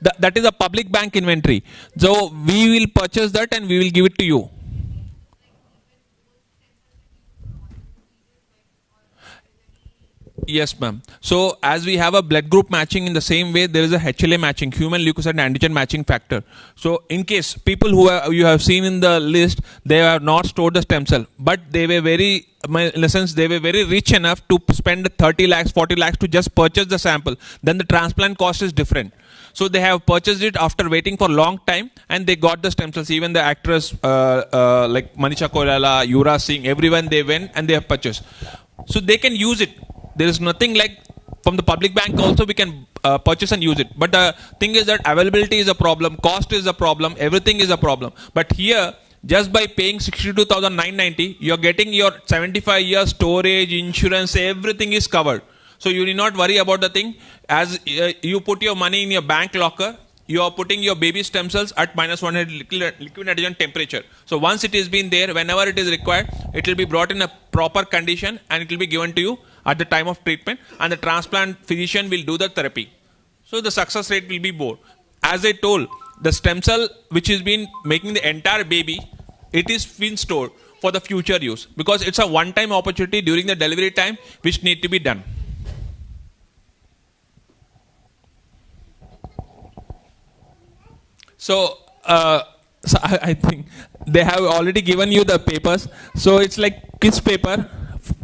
That is a public bank inventory. So we will purchase that and we will give it to you. Yes, ma'am. So as we have a blood group matching, in the same way there is a HLA matching, human leukocyte antigen matching factor. So in case people who you have seen in the list, they have not stored the stem cell, but they were very, in a sense, they were very rich enough to spend 30 lakhs, 40 lakhs to just purchase the sample. Then the transplant cost is different. So they have purchased it after waiting for a long time, and they got the stem cells. Even the actress like Manisha Koirala, Yura Singh, everyone, they went and they have purchased. So they can use it. There is nothing like from the public bank also we can purchase and use it. But the thing is that availability is a problem, cost is a problem, everything is a problem. But here, just by paying 62,990, you are getting your 75 years storage, insurance, everything is covered. So you need not worry about the thing. As you put your money in your bank locker, you are putting your baby stem cells at -100 liquid nitrogen temperature. So once it is been there, whenever it is required, it will be brought in a proper condition and it will be given to you at the time of treatment, and the transplant physician will do the therapy. So the success rate will be more. As I told, the stem cell which has been making the entire baby, it is been stored for the future use, because it's a one-time opportunity during the delivery time which need to be done. So I think they have already given you the papers. So it's like kids paper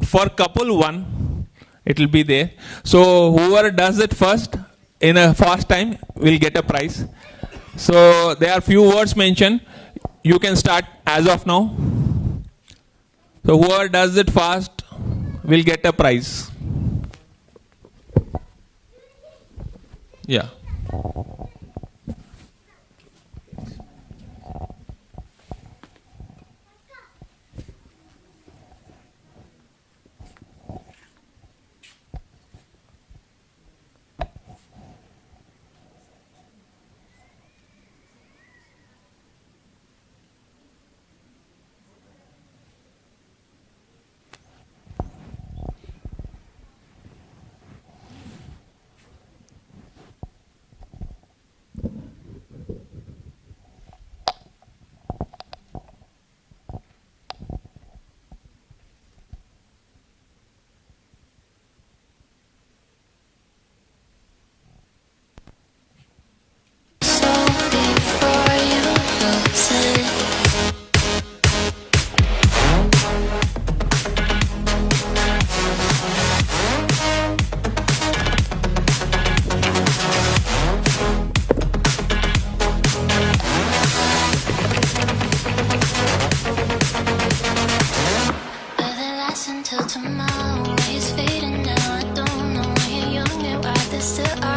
for couple 1, it will be there. So whoever does it first in a fast time will get a prize. So there are few words mentioned. You can start as of now. So whoever does it fast will get a prize. Yeah.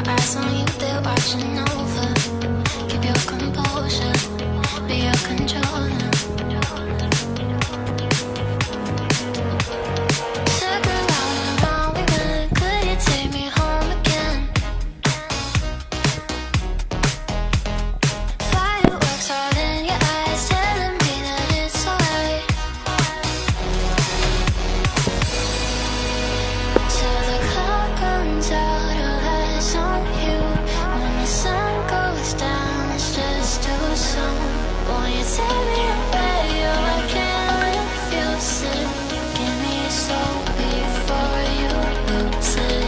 Eyes on you, they're watching over. Keep your composure, be your tear me away, oh, I can't refuse it. Give me your soul before you lose it.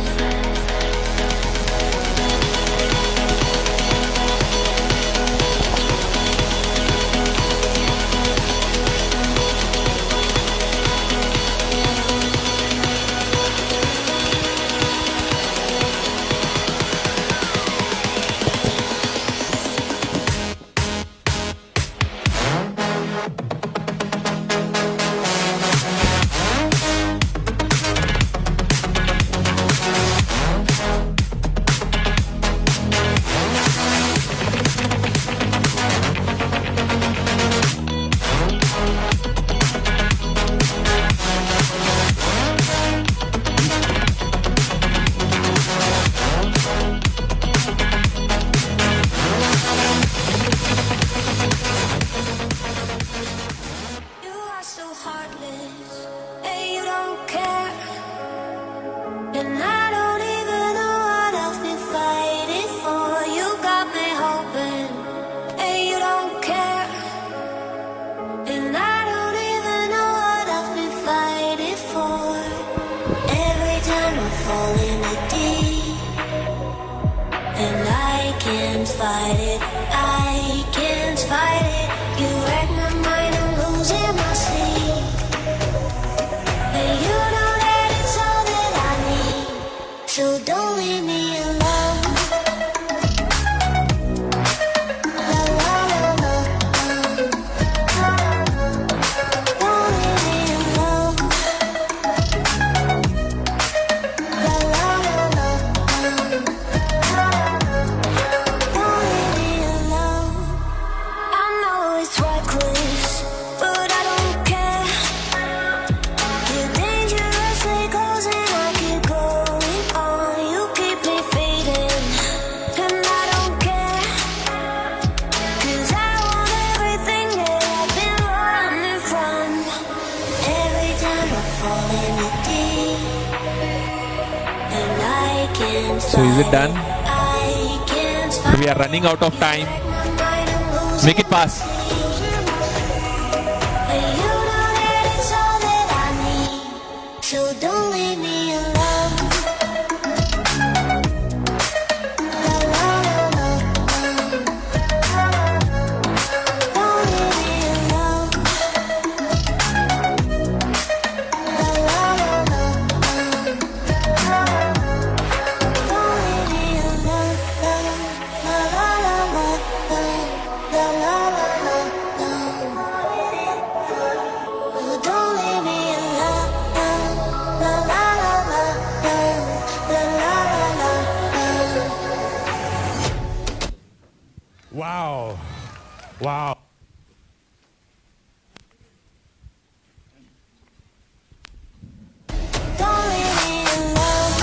You are so heartless, and you don't care. And I don't even know what I've been fighting for. You got me hoping, and you don't care. And I don't even know what I've been fighting for. Every time I fall in the deep, and I can't fight it, I can't fight it. You wreck my mind, I'm losing my sleep. And you know that it's all that I need, so don't leave me alone. La la la la, don't leave me alone. La la la la, don't leave me alone. I know it's reckless, but I don't care. You're dangerously close and I keep going on. You keep me fading, and I don't care. 'Cause I want everything that I've been running from. Every time I fall in the deep, and I can't So is it done? I can't So we are running out of time. Make it fast. And you know that it's all that I need, so don't leave me alone. La la la la, don't leave me alone. La la la la, don't leave me alone. La la la la, la la la la, oh, don't leave me alone. La la la la, la la la la. Wow. Wow. Don't leave me alone.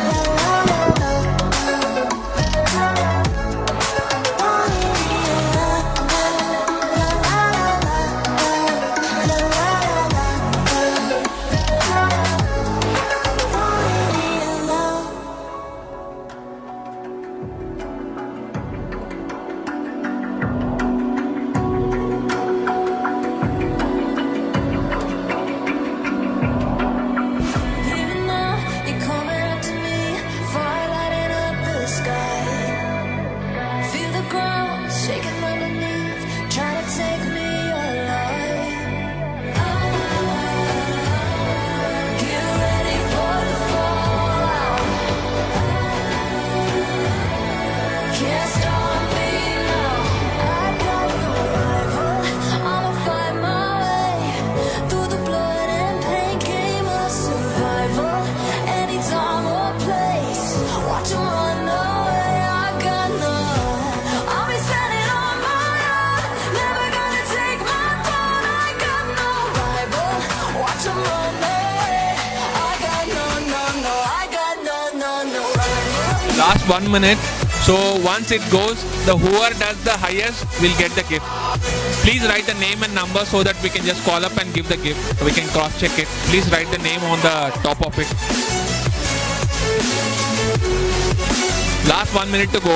La la la la, don't leave me alone. La la la la, la la la la, don't leave me alone. Even though you're coming up to me, fire lighting up the sky. Feel the ground shaking underneath, trying to take me alive. Get ready for the fallout. Can't stop me now. I got no rival. I'ma fight my way through the blood and pain. Game of survival. Any time or place, watch 'em run away. I got none. I'll be standing on my own. Never gonna take my throne. I got no rival. Watch 'em run away. I got no, no, no. I got no, no, no rival. Last 1 minute. So once it goes, the whoever does the highest will get the gift. Please write the name and number so that we can just call up and give the gift. We can cross check it. Please write the name on the top of it. Last 1 minute to go.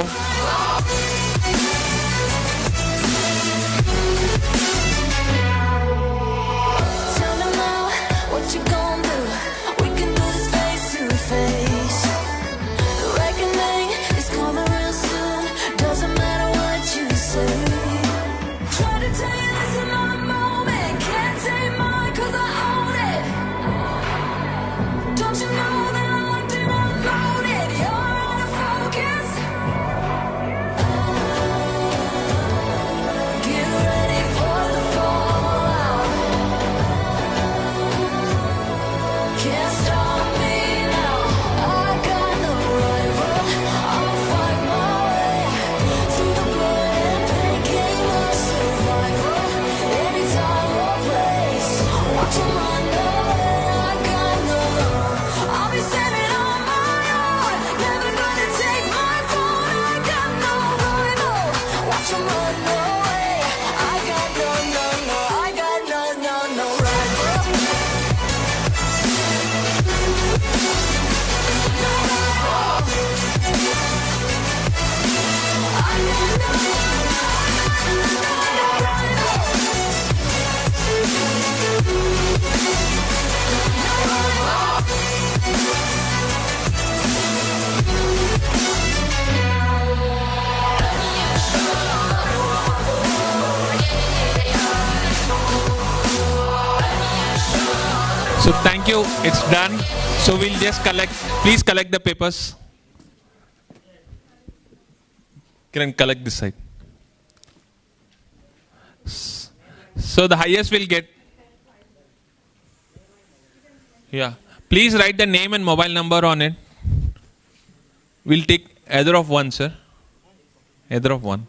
So thank you. It's done. So we'll just collect. Please collect the papers. Can collect this side. So the highest will get. Yeah. Please write the name and mobile number on it. We'll take either of one, sir. Either of one.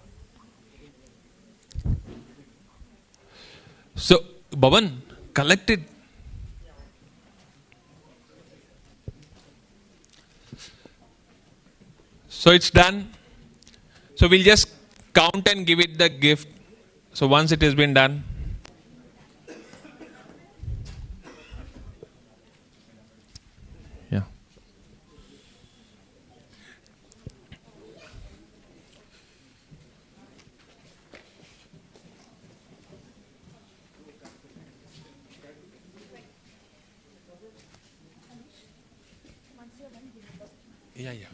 So, Bhavan, collect it. So it's done. So we'll just count and give it the gift. So once it has been done. Yeah. Yeah, yeah.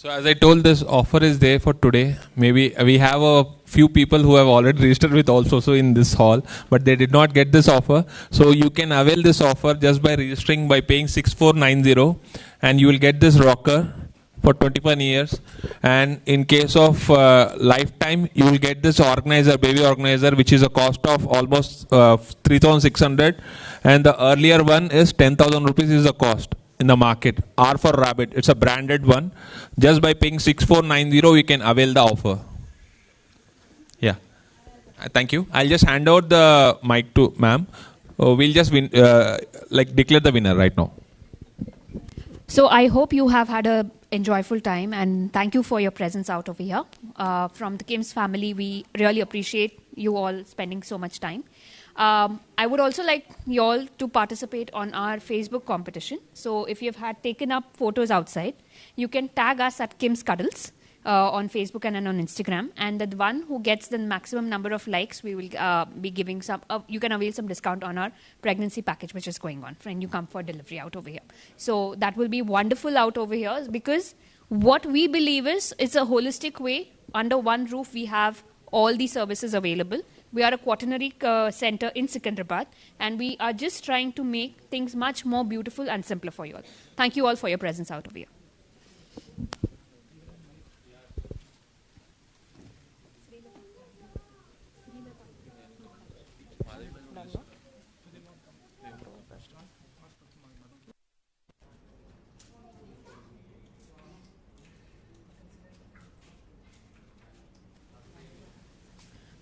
So as I told, this offer is there for today. Maybe we have a few people who have already registered with also in this hall, but they did not get this offer. So you can avail this offer just by registering by paying 6490, and you will get this rocker for 21 years. And in case of lifetime, you will get this organizer, baby organizer, which is a cost of almost 3,600, and the earlier one is 10,000 rupees is the cost in the market. R for rabbit, it's a branded one. Just by paying 6490, you can avail the offer. Yeah, thank you. I'll just hand out the mic to ma'am. We'll just declare the winner right now. So I hope you have had a enjoyable time, and thank you for your presence out over here. From the KIMS family, we really appreciate you all spending so much time. I would also like you all to participate on our Facebook competition. So if you've had taken up photos outside, you can tag us at KIMS Cuddles on Facebook and on Instagram. And the one who gets the maximum number of likes, we will be giving some, you can avail some discount on our pregnancy package, which is going on when you come for delivery out over here. So that will be wonderful out over here, because what we believe is it's a holistic way. Under one roof, we have all the services available. We are a quaternary center in Secunderabad, and we are just trying to make things much more beautiful and simpler for you all. Thank you all for your presence out over here.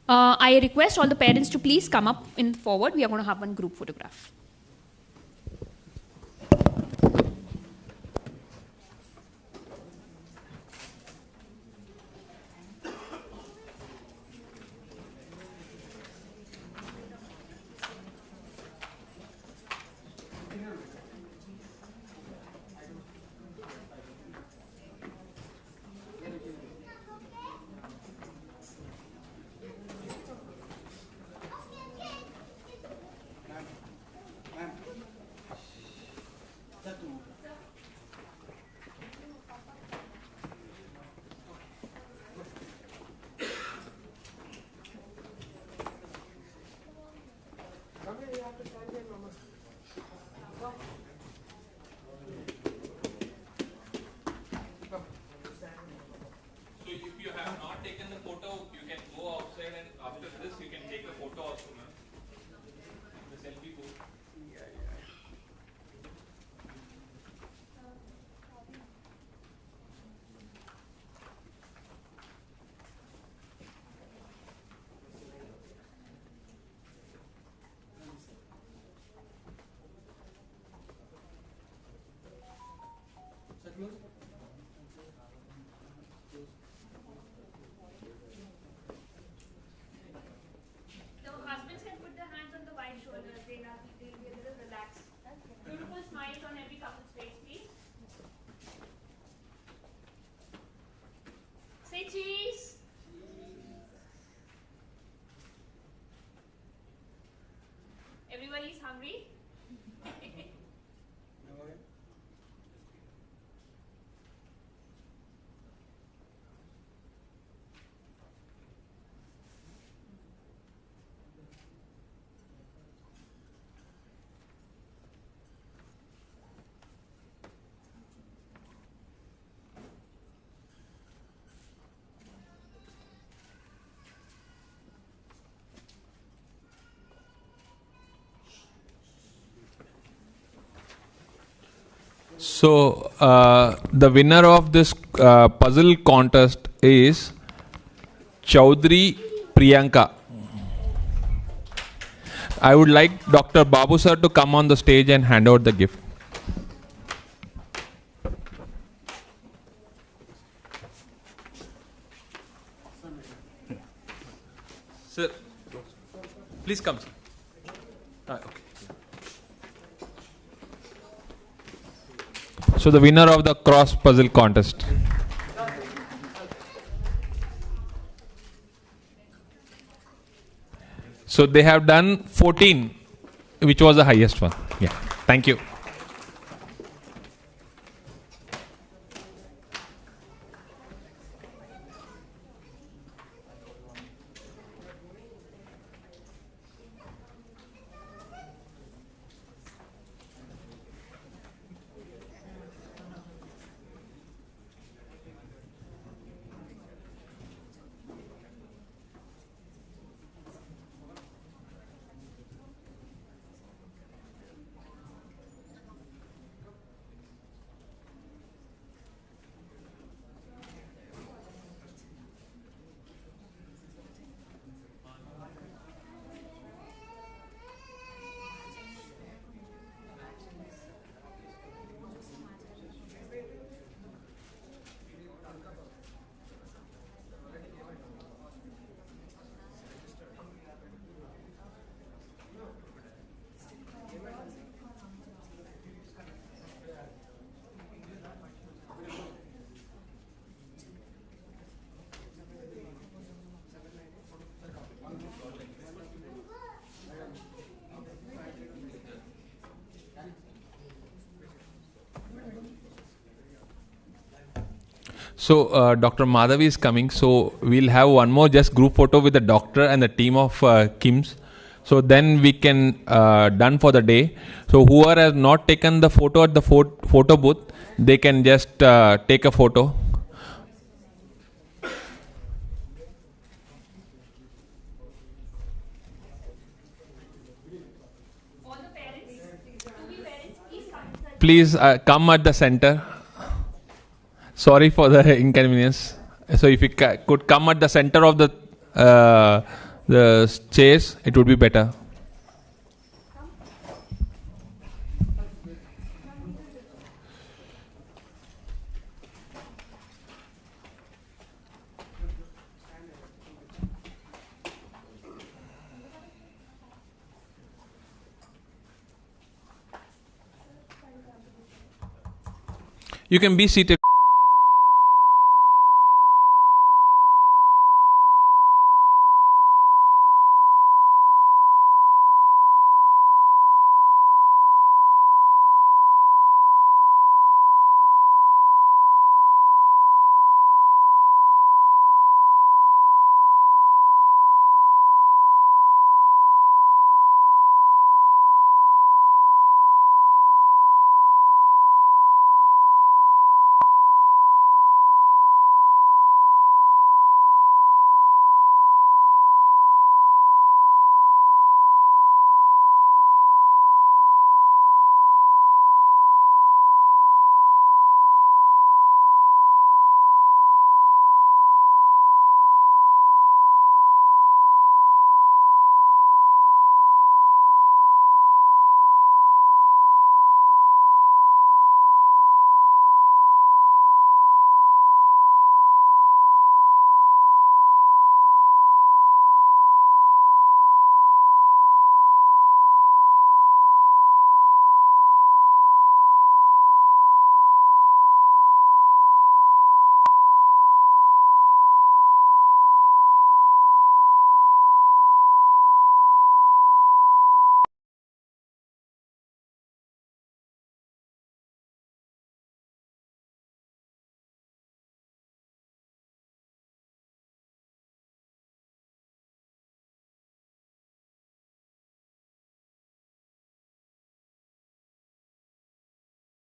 I request all the parents to please come up in forward. We are going to have one group photograph. Smiles on every couple's face, please. Say cheese. Everybody is hungry? So, the winner of this puzzle contest is Chaudhry Priyanka. I would like Dr. Babu sir to come on the stage and hand out the gift. Sir, please come, sir. Okay. So the winner of the cross puzzle contest. So they have done 14, which was the highest one. Yeah. Thank you. So Dr. Madhavi is coming. So we'll have one more just group photo with the doctor and the team of KIMS. So then we can done for the day. So whoever has not taken the photo at the photo booth, they can just take a photo. Please come at the center. Sorry for the inconvenience. So if you could come at the center of the chairs, it would be better. You can be seated.